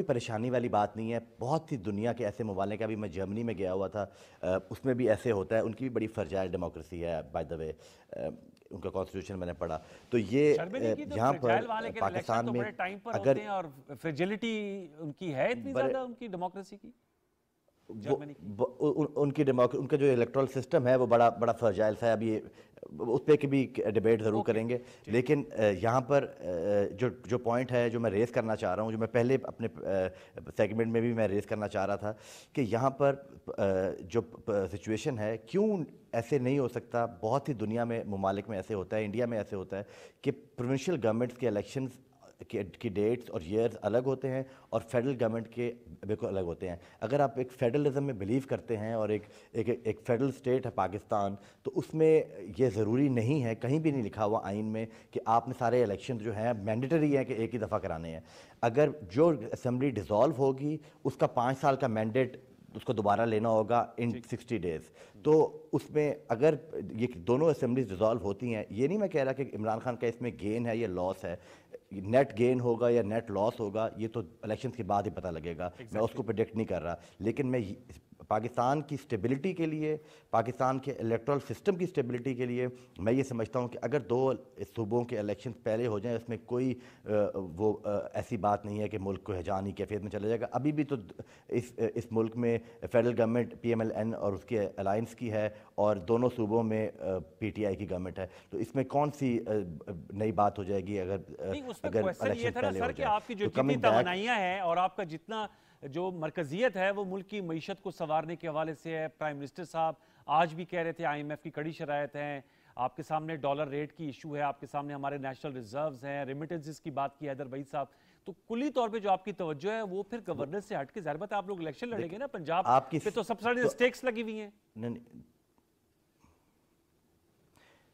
परेशानी वाली बात नहीं है। बहुत सी दुनिया के ऐसे ममालिक, अभी मैं जर्मनी में गया हुआ था, उसमें भी ऐसे होता है, उनकी भी बड़ी फर्जाइल डेमोक्रेसी है बाय द वे, उनका कॉन्स्टिट्यूशन मैंने पढ़ा। तो ये यहाँ पर पाकिस्तान में अगर और फ्रेजिलिटी उनकी है इतनी ज़्यादा, उनकी डेमोक्रेसी की, उनका जो इलेक्ट्रल सिस्टम है वो बड़ा फर्जाइल सा है। अभी उस पर भी डिबेट ज़रूर करेंगे, लेकिन यहाँ पर जो पॉइंट है जो मैं रेज़ करना चाह रहा हूँ, जो मैं पहले अपने सेगमेंट में भी मैं रेज़ करना चाह रहा था, कि यहाँ पर जो सिचुएशन है, क्यों ऐसे नहीं हो सकता? बहुत सी दुनिया में ममालिक में ऐसे होता है, इंडिया में ऐसे होता है कि प्रोविंशियल गवर्नमेंट्स के इलेक्शंस की डेट्स और ईयर्स अलग होते हैं और फेडरल गवर्नमेंट के बिल्कुल अलग होते हैं। अगर आप एक फेडरलिज्म में बिलीव करते हैं और एक फेडरल स्टेट है पाकिस्तान, तो उसमें ये ज़रूरी नहीं है, कहीं भी नहीं लिखा हुआ आइन में कि आपने सारे इलेक्शन जो हैं मैंडेटरी हैं कि एक ही दफ़ा कराने हैं। अगर जो असम्बली डिज़ोल्व होगी उसका 5 साल का मैंडेट उसको दोबारा लेना होगा इन 60 डेज़। तो उसमें अगर ये दोनों असेंबलीज डिज़ोल्व होती हैं, ये नहीं मैं कह रहा कि इमरान खान का इसमें गेन है या लॉस है, नेट गेन होगा या नेट लॉस होगा ये तो इलेक्शन के बाद ही पता लगेगा। मैं उसको प्रेडिक्ट नहीं कर रहा, लेकिन मैं पाकिस्तान की स्टेबिलिटी के लिए, पाकिस्तान के इलेक्टोरल सिस्टम की स्टेबिलिटी के लिए मैं ये समझता हूँ कि अगर 2 सूबों के इलेक्शन पहले हो जाएं, उसमें कोई ऐसी बात नहीं है कि मुल्क को हैजानी कैफियत में चला जाएगा। अभी भी तो इस मुल्क में फेडरल गवर्नमेंट PMLN और उसकी अलायंस की है और दोनों सूबों में PTI की गवर्नमेंट है, तो इसमें कौन सी नई बात हो जाएगी अगर इलेक्शन पहले हो जाए? आपकी जो जितनी तमन्नाइयां हैं और आपका जितना जो मरकजियत है वो मुल्क की मईशत को संवारने के हवाले से है। प्राइम मिनिस्टर साहब आज भी कह रहे थे IMF की कड़ी शरायत है, आपके सामने डॉलर रेट की इशू है, आपके सामने हमारे नेशनल रिजर्व्स हैं, रेमिटेंसेस की बात की हैदर वहीद साहब। तो कुली तौर पे जो आपकी तवज्जो है वो फिर गवर्नेंस से हट के ज़ाहिर बात है आप लोग इलेक्शन लड़ेंगे ना पंजाब पे, तो सबसे सारी स्टेक्स लगी हुई हैं।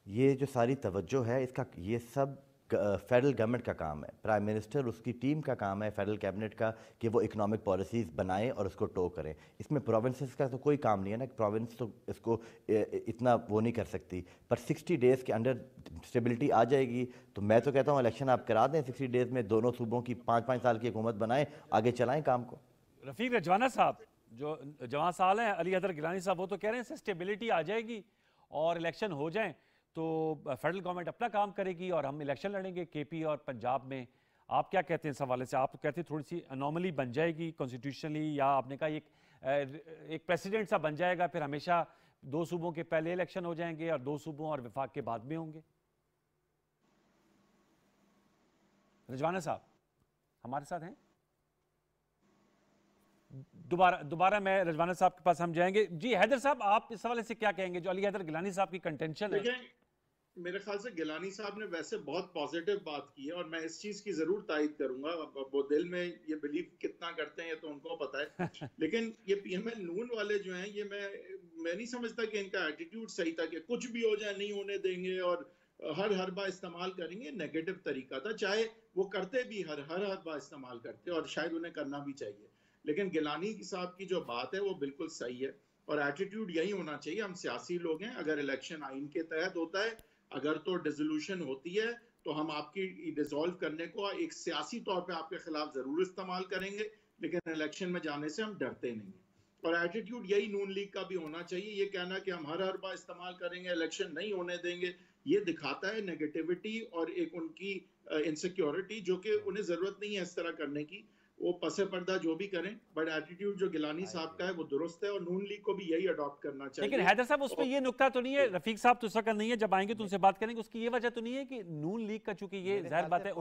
ये जो सारी तवज्जो है इसका, ये सब फेडरल गवर्नमेंट का काम है, प्राइम मिनिस्टर उसकी टीम का काम है, फेडरल कैबिनेट का, कि वो इकोनॉमिक पॉलिसीज़ बनाएं और उसको टो करें। इसमें प्रोविंसेस का तो कोई काम नहीं है ना, प्रोविंस तो इसको इतना वो नहीं कर सकती। पर 60 डेज़ के अंडर स्टेबिलिटी आ जाएगी। तो मैं तो कहता हूँ इलेक्शन आप करा दें 60 डेज़ में, दोनों सूबों की 5-5 साल की हुकूमत बनाएं, आगे चलाएं काम को। रफीक रजवाना साहब जो जवान साल हैं, अली हैदर गिलानी साहब, वो तो कह रहे हैं स्टेबिलिटी आ जाएगी और इलेक्शन हो जाएं तो फेडरल गवर्नमेंट अपना काम करेगी और हम इलेक्शन लड़ेंगे केपी और पंजाब में। आप क्या कहते हैं इस हवाले से? आप कहते हैं थोड़ी सी अनोमली बन जाएगी कॉन्स्टिट्यूशनली, या आपने कहा एक प्रेसिडेंट सा बन जाएगा, फिर हमेशा 2 सूबों के पहले इलेक्शन हो जाएंगे और 2 सूबों और विफाक के बाद में होंगे? रजवाना साहब हमारे साथ हैं? दोबारा मैं रजवाना साहब के पास हम जाएंगे। जी हैदर साहब, आप इस हवाले से क्या कहेंगे जो अली हैदर गिलानी साहब की कंटेंशन है? मेरे ख्याल से गिलानी साहब ने वैसे बहुत पॉजिटिव बात की है और मैं इस चीज की जरूर तायद करूंगा। वो दिल में ये बिलीव कितना करते हैं ये तो उनको पता है लेकिन ये पीएमएल नून वाले जो हैं, ये मैं नहीं समझता कि इनका एटीट्यूड सही था कि कुछ भी हो जाए नहीं होने देंगे और हर हरबा इस्तेमाल करेंगे। नेगेटिव तरीका था, चाहे वो करते भी हर हरबा इस्तेमाल करते और शायद उन्हें करना भी चाहिए। लेकिन गिलानी साहब की जो बात है वो बिल्कुल सही है और एटीट्यूड यही होना चाहिए। हम सियासी लोग हैं, अगर इलेक्शन आइन के तहत होता है, अगर तो डिसोल्यूशन होती है तो हम आपकी डिसॉल्व करने को एक सियासी तौर पे आपके खिलाफ जरूर इस्तेमाल करेंगे, लेकिन इलेक्शन में जाने से हम डरते नहीं हैं। और एटीट्यूड यही नून लीग का भी होना चाहिए। ये कहना कि हम हर बार इस्तेमाल करेंगे, इलेक्शन नहीं होने देंगे, ये दिखाता है नेगेटिविटी और एक उनकी इनसिक्योरिटी, जो कि उन्हें जरूरत नहीं है इस तरह करने की। वो पसे पर्दा जो भी करें, बट एटीट्यूड जो गिलानी साहब का है वो दुरुस्त है और नून लीग को भी यही अडॉप्ट करना चाहिए। लेकिन हैदर साहब उसमें ये नुक्ता तो नहीं है, रफीक साहब तो उसका नहीं है, जब आएंगे तो उनसे बात करेंगे, उसकी ये वजह तो नहीं है कि नून लीग का, चूंकि ये जाहिर बात है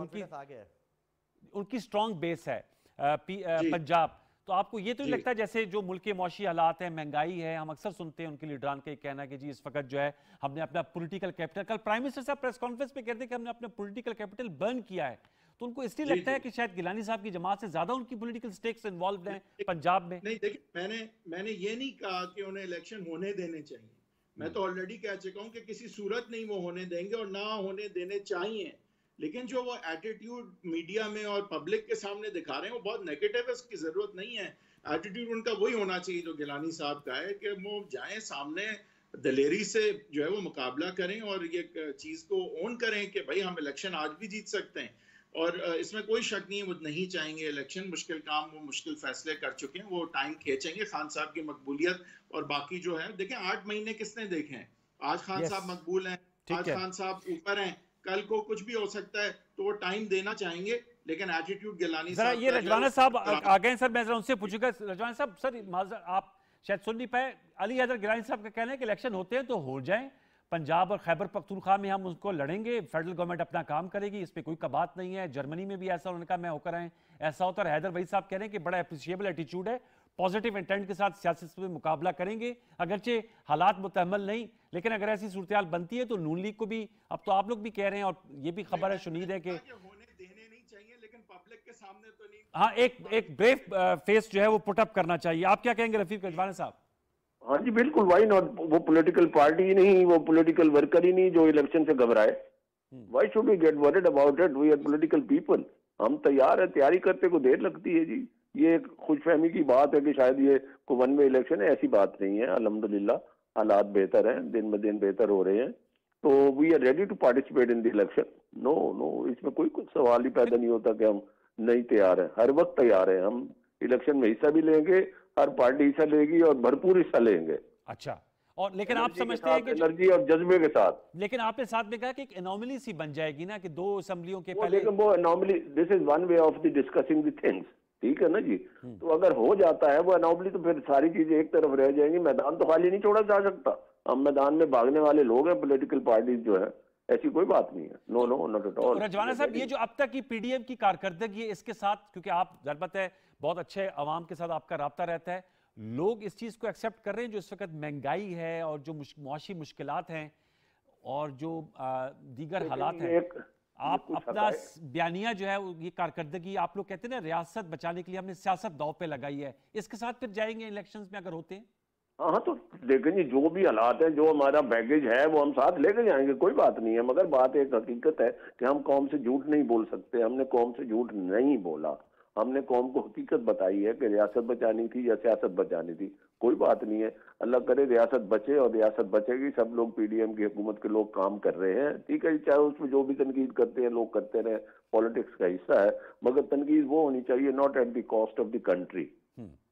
उनकी स्ट्रॉन्ग बेस है पंजाब, तो आपको ये तो नहीं लगता जैसे जो मुल्क के मौशी हालात हैं, महंगाई है, हम अक्सर सुनते हैं उनके लीडरान का कहना कि जी इस वक्त जो है हमने अपना पॉलिटिकल कैपिटल, कल प्राइम मिनिस्टर साहब प्रेस कॉन्फ्रेंस में कहते हैं कि हमने अपना पॉलिटिकल कैपिटल बर्न किया है, तो उनको इसलिए लगता है कि शायद गिलानी साहब की जमात से ज्यादा उनकी पॉलिटिकल स्टेक्स इन्वॉल्व हैं पंजाब में। नहीं देखिए, मैंने ये नहीं कहा कि उन्हें इलेक्शन होने देने चाहिए। मैं तो ऑलरेडी कह चुका हूं कि किसी सूरत नहीं वो होने देंगे और ना होने देने चाहिए। लेकिन जो वो एटीट्यूड मीडिया में और पब्लिक के सामने दिखा रहे हैं वो बहुत नेगेटिव है, उसकी जरूरत नहीं है। एटीट्यूड उनका वही होना चाहिए जो गिलानी साहब का है कि वो जाएं सामने, दिलेरी से जो है वो मुकाबला करें और ये चीज को ओन करें कि भाई हम इलेक्शन आज भी जीत सकते हैं। और इसमें कोई शक नहीं है वो नहीं चाहेंगे इलेक्शन, मुश्किल काम, वो मुश्किल फैसले कर चुके हैं, वो टाइम खींचेंगे। खान साहब की मकबूलियत और बाकी जो है, देखें 8 महीने किसने देखे हैं? आज खान साहब मकबूल हैं, आज खान साहब ऊपर हैं, कल को कुछ भी हो सकता है, तो वो टाइम देना चाहेंगे। लेकिन एटीट्यूड गिलानी साहब, ये रजवाना साहब आ गए सर, मैं जरा उनसे पूछूंगा। रजवाना साहब सर, आप शायद सुन नहीं पाए, अली हैदर गिलानी साहब का कहना है कि इलेक्शन होते हैं तो हो जाएं, पंजाब और खैबर पख्तूनख्वा में हम उसको लड़ेंगे, फेडरल गवर्नमेंट अपना काम करेगी, इस पे कोई बात नहीं है। जर्मनी में भी ऐसा उन्होंने कहा मैं होकर आए, ऐसा होता है। हैदर वही साहब कह रहे हैं कि बड़ा अप्रिशिएबल एटीट्यूड है, पॉजिटिव इंटेंट के साथ सियासत में मुकाबला करेंगे, अगरचे हालात मुतहम्मल नहीं, लेकिन अगर ऐसी सूरत बनती है तो नून लीग को भी, अब तो आप लोग भी कह रहे हैं और ये भी खबर है शुनीद है कि होने देने नहीं चाहिए, लेकिन पब्लिक के सामने तो नहीं। हाँ, एक ब्रेव फेस जो है वो पुटअप करना चाहिए। आप क्या कहेंगे रफीक रजवाना साहब? हाँ जी बिल्कुल, वाई नॉट। वो पॉलिटिकल पार्टी ही नहीं, वो पॉलिटिकल वर्कर ही नहीं जो इलेक्शन से घबराए। Why should we get worried about it? We are political people, हम तैयार है, तैयारी करते को देर लगती है जी। ये एक खुशफहमी की बात है कि शायद ये को वन वे इलेक्शन है, ऐसी बात नहीं है। अल्हम्दुलिल्लाह हालात बेहतर हैं, दिन ब दिन बेहतर हो रहे हैं, तो we are ready to participate in the election. No, इसमें कोई कुछ सवाल ही पैदा नहीं होता कि हम नहीं तैयार है, हर वक्त तैयार है। हम इलेक्शन में हिस्सा भी लेंगे, हर पार्टी हिस्सा लेगी और भरपूर हिस्सा लेंगे। अच्छा, और लेकिन आप समझते हैं कि एनर्जी और जज्बे के साथ, लेकिन आपने साथ में कहा कि एक एनोमली सी बन जाएगी ना कि 2 असेंबलियों के पहले, लेकिन वो anomaly, this is one way of the discussing the things, ठीक है ना जी। तो अगर हो जाता है वो एनोमली तो फिर सारी चीजें एक तरफ रह जाएंगी, मैदान तो खाली नहीं छोड़ा जा सकता। हम मैदान में भागने वाले लोग हैं, पॉलिटिकल पार्टीज जो है, ऐसी कोई बात नहीं है। No, not at all. Rizwana साहब, ये जो अब तक की पीडीएम की कारकर्दगी है, इसके साथ, क्योंकि आप ज़रूरत है बहुत अच्छे अवाम के साथ आपका राब्ता रहता है, लोग इस चीज को एक्सेप्ट कर रहे हैं जो इस वक्त महंगाई है और जो मुआशी मुश्किलात हैं और जो दीगर हालात हैं, आप अपना बयानिया जो है ये कारकर्दगी, आप लोग कहते हैं ना रियासत बचाने के लिए हमने सियासत दांव पे लगाई है, इसके साथ फिर जाएंगे इलेक्शंस में अगर होते हैं? हाँ तो देखें जी, जो भी हालात है, जो हमारा बैगेज है वो हम साथ लेके जाएंगे, कोई बात नहीं है। मगर बात एक हकीकत है कि हम कौम से झूठ नहीं बोल सकते। हमने कौम से झूठ नहीं बोला, हमने कौम को हकीकत बताई है कि रियासत बचानी थी या सियासत बचानी थी। कोई बात नहीं है, अल्लाह करे रियासत बचे और रियासत बचेगी। सब लोग पीडीएम की हुकूमत के लोग काम कर रहे हैं, ठीक है, चाहे उसमें जो भी तनकीद करते हैं लोग करते रहे, पॉलिटिक्स का हिस्सा है। मगर तनकीद वो होनी चाहिए not at the cost of the country.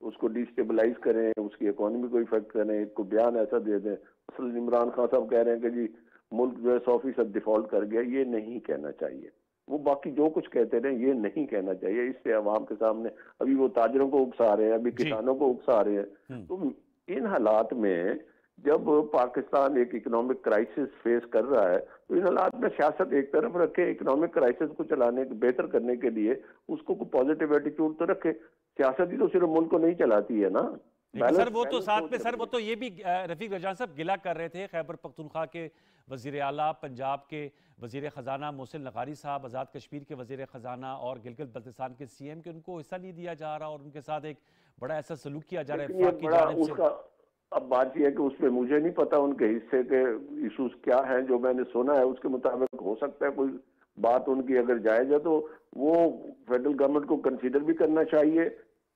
उसको डिस्टेबलाइज करें, उसकी इकोनॉमी को इफेक्ट करें, एक को बयान ऐसा दे दें। असल इमरान खान साहब कह रहे हैं कि जी मुल्क जो है 100% डिफॉल्ट कर गया, ये नहीं कहना चाहिए। वो बाकी जो कुछ कहते रहे ये नहीं कहना चाहिए। इससे अवाम के सामने अभी वो ताजरों को उकसा रहे हैं, अभी किसानों को उकसा रहे हैं। तो इन हालात में जब पाकिस्तान एक इकोनॉमिक क्राइसिस फेस कर रहा है, तो इन हालात में सियासत एक तरफ रखे, इकोनॉमिक क्राइसिस को चलाने बेहतर करने के लिए उसको पॉजिटिव एटीट्यूड तो रखे। सियासत ही तो सिर्फ मुल्क को नहीं चलाती है ना। सर वो तो साथ में सर वो तो ये भी रफीक रजान साहब गिला कर रहे थे खैबर पख्तूनख्वा के वजीर आला, पंजाब के वजीर खजाना मोहसिन नकारी साहब, आज़ाद कश्मीर के वजीर खजाना और गिलगित बल्तिस्तान के सीएम के उनको हिस्सा नहीं दिया जा रहा और उनके साथ एक बड़ा ऐसा सलूक किया जा रहा है। अब बात यह है कि उसमें मुझे नहीं पता उनके हिस्से के इशूज क्या हैं। जो मैंने सुना है उसके मुताबिक हो सकता है कोई बात उनकी अगर जायज है तो वो फेडरल गवर्नमेंट को कंसीडर भी करना चाहिए,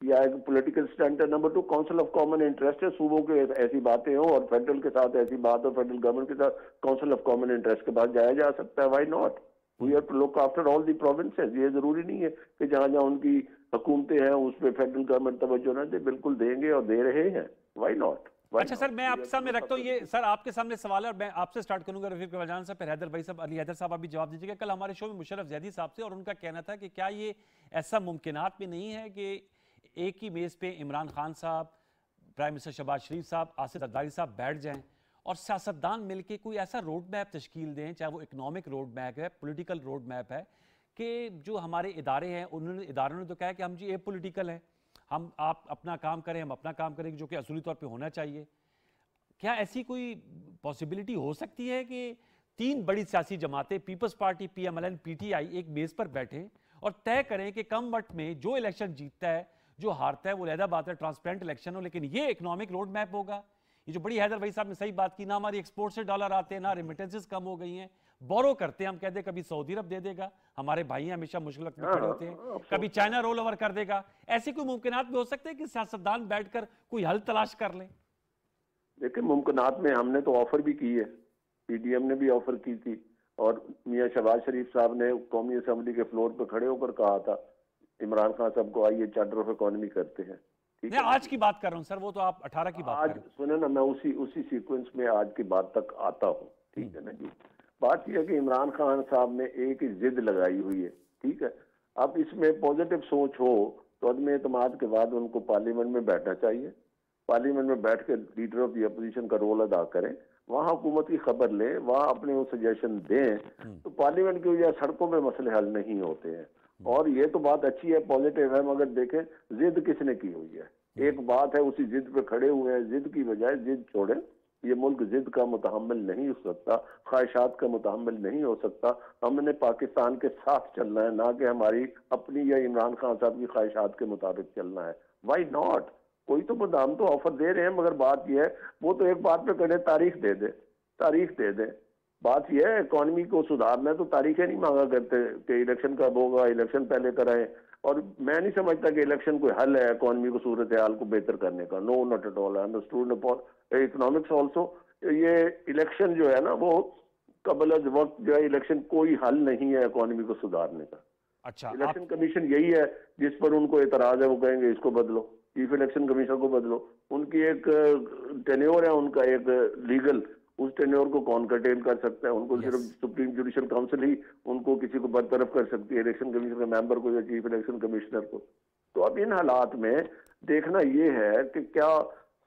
या एक पॉलिटिकल स्टैंड है। Number 2, council of common interest है, सूबों के ऐसी बातें हो और फेडरल के साथ ऐसी बात हो, फेडरल गवर्नमेंट के साथ काउंसिल ऑफ कॉमन इंटरेस्ट के बाद जाया जा सकता है। Why not? We have to look after all the provinces. ये जरूरी नहीं है कि जहां जहां उनकी हुकूमतें हैं उस पर फेडरल गवर्नमेंट तवज्जो न दे, बिल्कुल देंगे और दे रहे हैं। Why not? अच्छा सर, मैं आपके सामने रखता हूँ ये सर, आपके सामने सवाल है और मैं आपसे स्टार्ट करूंगा रफीक रजान साहब, फिर हैदर भाई साहब, अली हैदर साहब आप भी जवाब दीजिएगा। कल हमारे शो में मुशर्रफ जैदी साहब थे और उनका कहना था कि क्या ये ऐसा मुमकिनात में नहीं है कि एक ही मेज पे इमरान खान साहब, प्राइम मिनिस्टर शहबाज शरीफ साहब, आसिफ जरदारी साहब बैठ जाएं और सियासतदान मिलकर कोई ऐसा रोड मैप तश्कील दें, चाहे वो इकोनॉमिक रोड मैप है, पॉलिटिकल रोड मैप है, कि जो हमारे इदारे हैं इदारों ने तो कहा कि हम जी एपॉलिटिकल हैं, हम आप अपना काम करें, हम अपना काम करेंगे, जो कि असूली तौर पे होना चाहिए। क्या ऐसी कोई पॉसिबिलिटी हो सकती है कि 3 बड़ी सियासी जमातें पीपल्स पार्टी, PMLN, PTI एक बेस पर बैठे और तय करें कि कम वक्त में जो इलेक्शन जीतता है, जो हारता है, वो लहदा बात है, ट्रांसपेरेंट इलेक्शन हो, लेकिन ये इकोनॉमिक रोड मैप होगा। ये जो बड़ी हैदर भाई साहब ने सही बात की, ना हमारी एक्सपोर्ट से डॉलर आते हैं, ना रेमिटेंसेस कम हो गई हैं, बोरो करते हैं, हम कहते हैं कभी सऊदी अरब दे देगा, हमारे भाई हमेशा मुश्किल वक्त में खड़े होते हैं, कभी चाइना रोल ओवर कर देगा। ऐसे कोई मुमकिनात भी हो सकते हैं कि सियासतदान बैठकर कोई हल तलाश कर लें? देखिए, मुमकिनात में हमने तो ऑफर भी की है, पीडीएम ने भी ऑफर की थी और मियां शहबाज शरीफ साहब ने कौमी असेंबली के फ्लोर पर खड़े होकर कहा था इमरान खान साहब को, आइए चार्टर ऑफ इकोनॉमी करते हैं। मैं आज की बात कर रहा हूं सर, वो तो आप 18 की बात कर रहे हैं। सुने ना, मैं उसी सीक्वेंस में आज की बात तक आता हूँ, ठीक है ना जी। बात यह है कि इमरान खान साहब ने एक ही जिद लगाई हुई है, ठीक है। अब इसमें पॉजिटिव सोच हो तो अदम एतमाद के बाद उनको पार्लियामेंट में बैठना चाहिए, पार्लियामेंट में बैठ के लीडर ऑफ द अपोजिशन का रोल अदा करें, वहां हुकूमत की खबर लें, वहां अपने वो सजेशन दें, तो पार्लियामेंट की वजह सड़कों में मसले हल नहीं होते हैं। और ये तो बात अच्छी है, पॉजिटिव है, मगर देखें जिद किसने की हुई है। एक बात है उसी जिद पे खड़े हुए हैं, जिद की बजाय जिद छोड़ें। ये मुल्क जिद का मुतहम्मिल नहीं हो सकता, ख्वाहिशात का मुतहम्मिल नहीं हो सकता। हमने पाकिस्तान के साथ चलना है, ना कि हमारी अपनी या इमरान खान साहब की ख्वाहिशात के मुताबिक चलना है। Why not? कोई तो हम तो ऑफर दे रहे हैं, मगर बात यह है वो तो एक बात पे करें, तारीख दे दे, तारीख दे दे। बात यह है इकोनॉमी को सुधारना है तो तारीखें नहीं मांगा करते कि इलेक्शन कब होगा, इलेक्शन पहले कराएं। और मैं नहीं समझता कि इलेक्शन कोई हल है इकोनॉमी को, सूरत हाल को बेहतर करने का। No, not at all. I understood economics also. ये इलेक्शन जो है ना, वो कबल वक्त जो है इलेक्शन कोई हल नहीं है इकोनॉमी को सुधारने का। अच्छा, इलेक्शन कमीशन यही है जिस पर उनको एतराज है, वो कहेंगे इसको बदलो, चीफ इलेक्शन कमीशन को बदलो। उनकी एक टेन्योर है, उनका एक लीगल, उस टेन्योर को कौन कंटेन कर सकता है? उनको सिर्फ सुप्रीम जुडिशियल काउंसिल ही उनको किसी को बरतरफ कर सकती है, इलेक्शन कमीशन के मेंबर को या चीफ इलेक्शन कमिश्नर को। तो अब इन हालात में देखना ये है कि क्या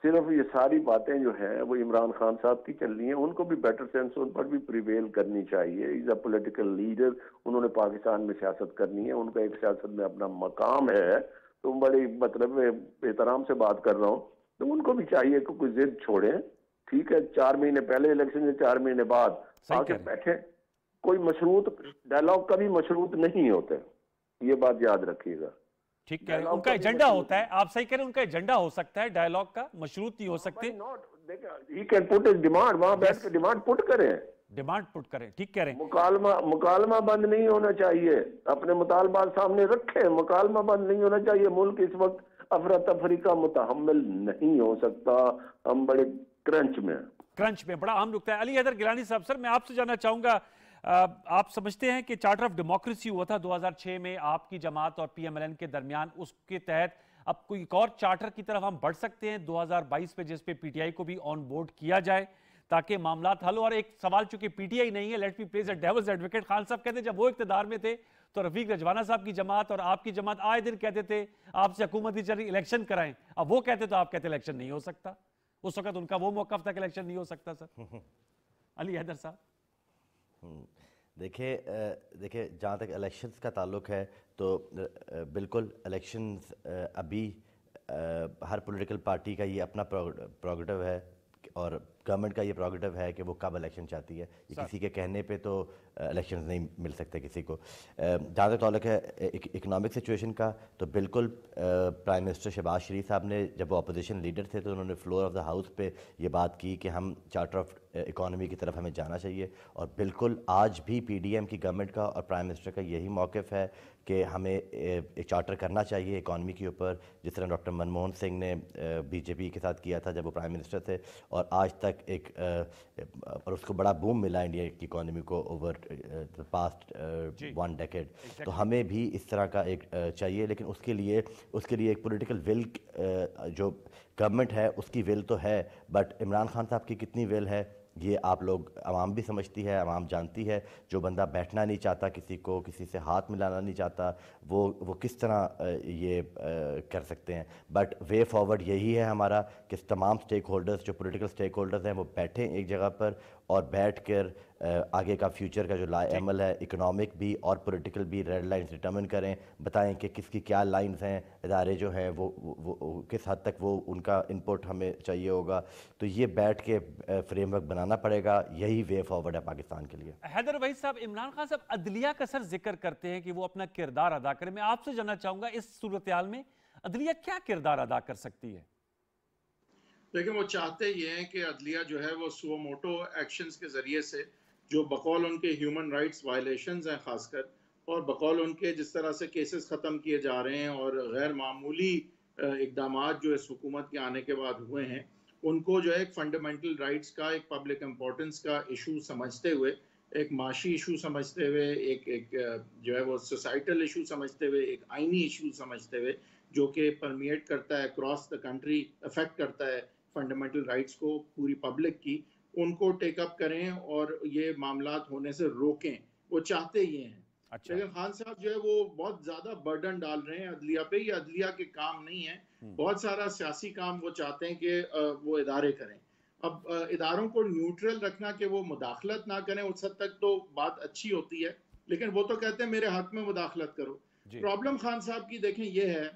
सिर्फ ये सारी बातें जो है वो इमरान खान साहब की चल रही हैं, उनको भी बेटर सेंस उन पर भी प्रिवेल करनी चाहिए। इज अ पॉलिटिकल लीडर, उन्होंने पाकिस्तान में सियासत करनी है, उनका एक सियासत में अपना मकाम है। तो बड़ी मतलब एहतराम से बात कर रहा हूँ, तो उनको भी चाहिए कि कोई जिद छोड़ें। ठीक है, 4 महीने पहले इलेक्शन या 4 महीने बाद आके बैठे। कोई मशरूत डायलॉग कभी मशरूत नहीं होते, ये बात याद रखिएगा। ठीक कह रहे हैं, उनका एजेंडा होता है, आप सही कह रहे हैं, उनका एजेंडा हो सकता है डायलॉग का, मशरूत नहीं हो सकते। He can put his demand, वहां बैठ के डिमांड पुट करें, डिमांड पुट करें, ठीक कह रहे हैं। मुकालमा बंद नहीं होना चाहिए, अपने मुतालबात सामने रखें, मुकालमा बंद नहीं होना चाहिए। मुल्क इस वक्त अफरा तफरी का मुतहम्मिल नहीं हो सकता, हम बड़े क्रंच में बड़ा अहम नुकता है। अली हैदर गिलानी साहब, सर मैं आपसे जानना चाहूंगा, आप समझते हैं कि चार्टर ऑफ डेमोक्रेसी हुआ था 2006 में आपकी जमात और पीएमएलएन के दरमियान, उसके तहत अब कोई एक और चार्टर की तरफ हम बढ़ सकते हैं 2022 में, जिस पे पीटीआई को भी ऑन बोर्ड किया जाए ताकि मामला हल हो? और एक सवाल, चूंकि पीटीआई नहीं है, लेट मी प्लेस अ डेविल्स एडवोकेट, खान साहब कहते हैं जब वो इख्तियार में थे तो रफीक रजवाना साहब की जमात और आपकी जमात आए दिन कहते थे आपसे हुकूमत ही चली, इलेक्शन कराएं। अब वो कहते तो आप कहते इलेक्शन नहीं हो सकता। उस वक्त उनका वो मौकफ था कि इलेक्शन नहीं हो सकता। सर अली हैदर साहब, देखिए जहाँ तक इलेक्शंस का ताल्लुक है तो बिल्कुल इलेक्शंस अभी हर पॉलिटिकल पार्टी का ये अपना प्रोग्रेटिव है और गवर्नमेंट का ये प्रोग्रेटिव है कि वो कब इलेक्शन चाहती है। ये किसी के कहने पे तो इलेक्शंस नहीं मिल सकते किसी को। जहाँ तक ताल्लुक है इकोनॉमिक सिचुएशन का, तो बिल्कुल प्राइम मिनिस्टर शहबाज शरीफ साहब ने जब वो अपोजिशन लीडर थे तो उन्होंने फ्लोर ऑफ द हाउस पे ये बात की कि हम चार्टर ऑफ इकोनॉमी की तरफ हमें जाना चाहिए। और बिल्कुल आज भी पीडीएम की गवर्नमेंट का और प्राइम मिनिस्टर का यही मौक़िफ़ है कि हमें एक चार्टर करना चाहिए इकॉनमी के ऊपर, जिस तरह डॉक्टर मनमोहन सिंह ने बीजेपी के साथ किया था जब वो प्राइम मिनिस्टर थे, और आज तक और उसको बड़ा बूम मिला इंडिया की इकॉनमी को ओवर द पास्ट 1 डेकेड। तो हमें भी इस तरह का एक चाहिए, लेकिन उसके लिए एक पॉलिटिकल विल, जो गवर्नमेंट है उसकी विल तो है, बट इमरान खान साहब की कितनी विल है ये आप लोग, आवाम भी समझती है, आवाम जानती है। जो बंदा बैठना नहीं चाहता, किसी से हाथ मिलाना नहीं चाहता, वो किस तरह ये कर सकते हैं। बट वे फॉरवर्ड यही है हमारा कि तमाम स्टेक होल्डर्स, जो पॉलिटिकल स्टेक होल्डर्स हैं, वो बैठें एक जगह पर और बैठ कर आगे का फ्यूचर का जो अमल है, इकोनॉमिक भी और पॉलिटिकल भी, रेड लाइन्स डिटर्मिन करें, बताएं कि किसकी क्या लाइन्स हैं, इदारे जो हैं वो किस हद तक वो उनका इनपुट हमें चाहिए होगा। तो ये बैठ के फ्रेमवर्क बनाना पड़ेगा, यही वे फॉरवर्ड है पाकिस्तान के लिए। हैदर वहीद साहब, इमरान खान साहब अदलिया का सर जिक्र करते हैं कि वो अपना किरदार अदा करे। मैं आपसे जानना चाहूंगा इस सूरत हाल में अदलिया क्या किरदार अदा कर सकती है? लेकिन वो चाहते ये हैं कि अदलिया जो है वो सुओ मोटो एक्शंस के जरिए से, जो बकौल उनके ह्यूमन राइट्स वायलेशंस हैं खासकर, और बकौल उनके जिस तरह से केसेस ख़त्म किए जा रहे हैं और गैर मामूली इक़दामात जो इस हुकूमत के आने के बाद हुए हैं, उनको जो है एक फंडामेंटल राइट्स का, एक पब्लिक इम्पोर्टेंस का इशू समझते हुए, एक माशी इशू समझते हुए, एक जो है वो सोसाइटल इशू समझते हुए, एक आइनी इशू समझते हुए, जो कि परमिएट करता है अक्रॉस द कंट्री, अफेक्ट करता है फंडामेंटल राइट्स को पूरी पब्लिक की, उनको टेकअप करें और ये मामलात होने से रोकें। वो चाहते ये हैं। अच्छा। लेकिन खान साहब जो है वो बहुत ज्यादा बर्डन डाल रहे हैं अदलिया पे। ये अदलिया के काम नहीं है, बहुत सारा सियासी काम वो चाहते हैं कि वो इदारे करें। अब इदारों को न्यूट्रल रखना, कि वो मुदाखलत ना करें, उस हद तक तो बात अच्छी होती है, लेकिन वो तो कहते हैं मेरे हक में मुदाखलत करो। प्रॉब्लम खान साहब की देखें ये है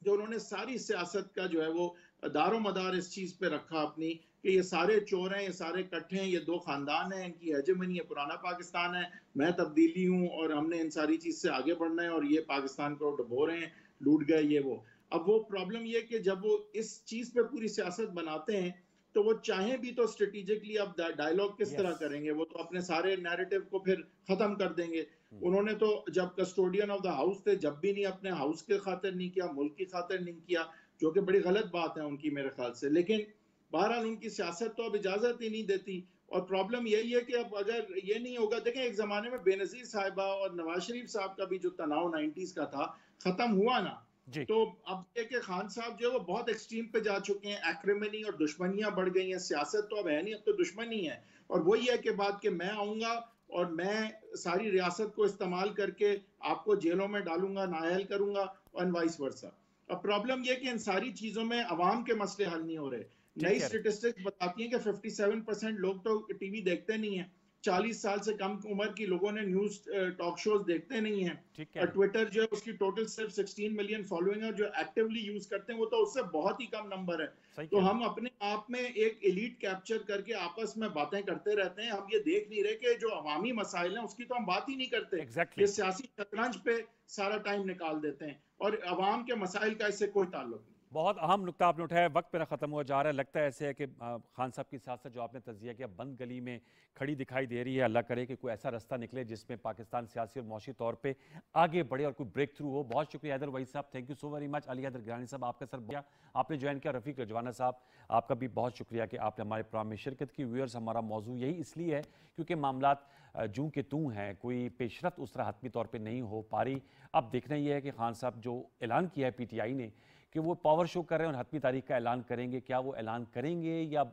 जो उन्होंने सारी सियासत का जो है वो दारो मदार इस चीज पे रखा अपनी, कि ये सारे चोर हैं, ये सारे कट्ठे हैं, ये दो खानदान हैं, इनकी हेजेमनी है, पुराना पाकिस्तान है, मैं तब्दीली हूँ और हमने इन सारी चीज से आगे बढ़ना है, और ये पाकिस्तान को डुबो रहे हैं, लूट गए ये वो। अब वो प्रॉब्लम ये कि जब वो इस चीज पे पूरी सियासत बनाते हैं तो वो चाहें भी तो स्ट्रेटेजिकली अब डायलॉग किस तरह करेंगे, वो तो अपने सारे नैरेटिव को फिर खत्म कर देंगे। उन्होंने तो जब कस्टोडियन ऑफ द हाउस थे, जब भी नहीं अपने हाउस के खातिर नहीं किया, मुल्क की खातिर नहीं किया, जो कि बड़ी गलत बात है उनकी मेरे ख्याल से। लेकिन बहरहाल उनकी सियासत तो अब इजाजत ही नहीं देती। और प्रॉब्लम यही है कि अब अगर ये नहीं होगा, देखें एक जमाने में बेनजीर साहिबा और नवाज शरीफ साहब का भी जो तनाव 90s का था खत्म हुआ ना, तो अब ये कि खान साहब जो है वो बहुत एक्सट्रीम पे जा चुके हैं, एक्रिमनी और दुश्मनियां बढ़ गई हैं, सियासत तो अब है नहीं, अब तो दुश्मनी है। और वही है कि बात कि मैं आऊंगा और मैं सारी रियासत को इस्तेमाल करके आपको जेलों में डालूंगा, नाअहल करूंगा, और वाइस वर्सा। अब प्रॉब्लम यह कि इन सारी चीजों में अवाम के मसले हल नहीं हो रहे। नई स्टेटिस्टिक्स बताती हैं कि 57% लोग तो टीवी देखते नहीं है, 40 साल से कम उम्र की लोगों ने न्यूज टॉक शोज देखते नहीं हैं। ठीक है। ट्विटर जो है उसकी टोटल सिर्फ 16 मिलियन फॉलोइंग है, जो एक्टिवली यूज करते हैं वो तो उससे बहुत ही कम नंबर है। तो हम अपने आप में एक एलीट कैप्चर करके आपस में बातें करते रहते हैं। हम ये देख नहीं रहे कि जो अवामी मसाइल हैं उसकी तो हम बात ही नहीं करते। ये सियासी शतरंज पे सारा टाइम निकाल देते हैं और अवाम के मसाइल का इससे कोई ताल्लुक नहीं। बहुत अहम नुकता आपने उठाया, वक्त मेरा ख़त्म हुआ जा रहा है। लगता है ऐसे है कि खान साहब की सियासत जो आपने तज़किया किया बंद गली में खड़ी दिखाई दे रही है। अल्लाह करे कि कोई ऐसा रास्ता निकले जिसमें पाकिस्तान सियासी और मौशी तौर पे आगे बढ़े और कोई ब्रेक थ्रू हो। बहुत शुक्रिया हैदर वहीद साहब, thank you so very much. Ali Haider Gilani साहब आपका सर किया, आपने ज्वाइन किया। रफ़ीक रजवाना साहब आपका भी बहुत शुक्रिया कि आपने हमारे प्रोग्राम में शिरकत की। व्यूअर्स, हमारा मौजू यही इसलिए है क्योंकि मामलात जूं के तूं हैं, कोई पेशरफ्त उस तरह हतमी तौर पर नहीं हो पा रही। अब देखना यह है कि खान साहब जो ऐलान किया है PTI ने कि वो पावर शो कर रहे हैं और हतमी तारीख का ऐलान करेंगे, क्या वो ऐलान करेंगे या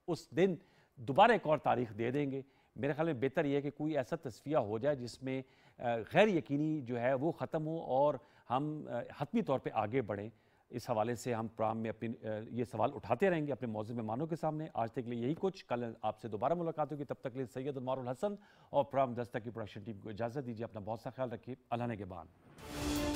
उस दिन दोबारा एक और तारीख दे देंगे। मेरे ख्याल में बेहतर यह है कि कोई ऐसा तस्फिया हो जाए जिसमें गैर यकीनी जो है वो ख़त्म हो और हम हतमी तौर पे आगे बढ़ें। इस हवाले से हम प्रोग्राम में अपनी ये सवाल उठाते रहेंगे अपने मौजूद मेहमानों के सामने। आज तक के लिए यही कुछ, कल आपसे दोबारा मुलाकात होगी। तब तक के लिए सैयद उमरुल हसन और प्रोग्राम दस्तक की प्रोडक्शन टीम को इजाज़त दीजिए। अपना बहुत सा ख्याल रखिए। अल्लाह ने के बाद।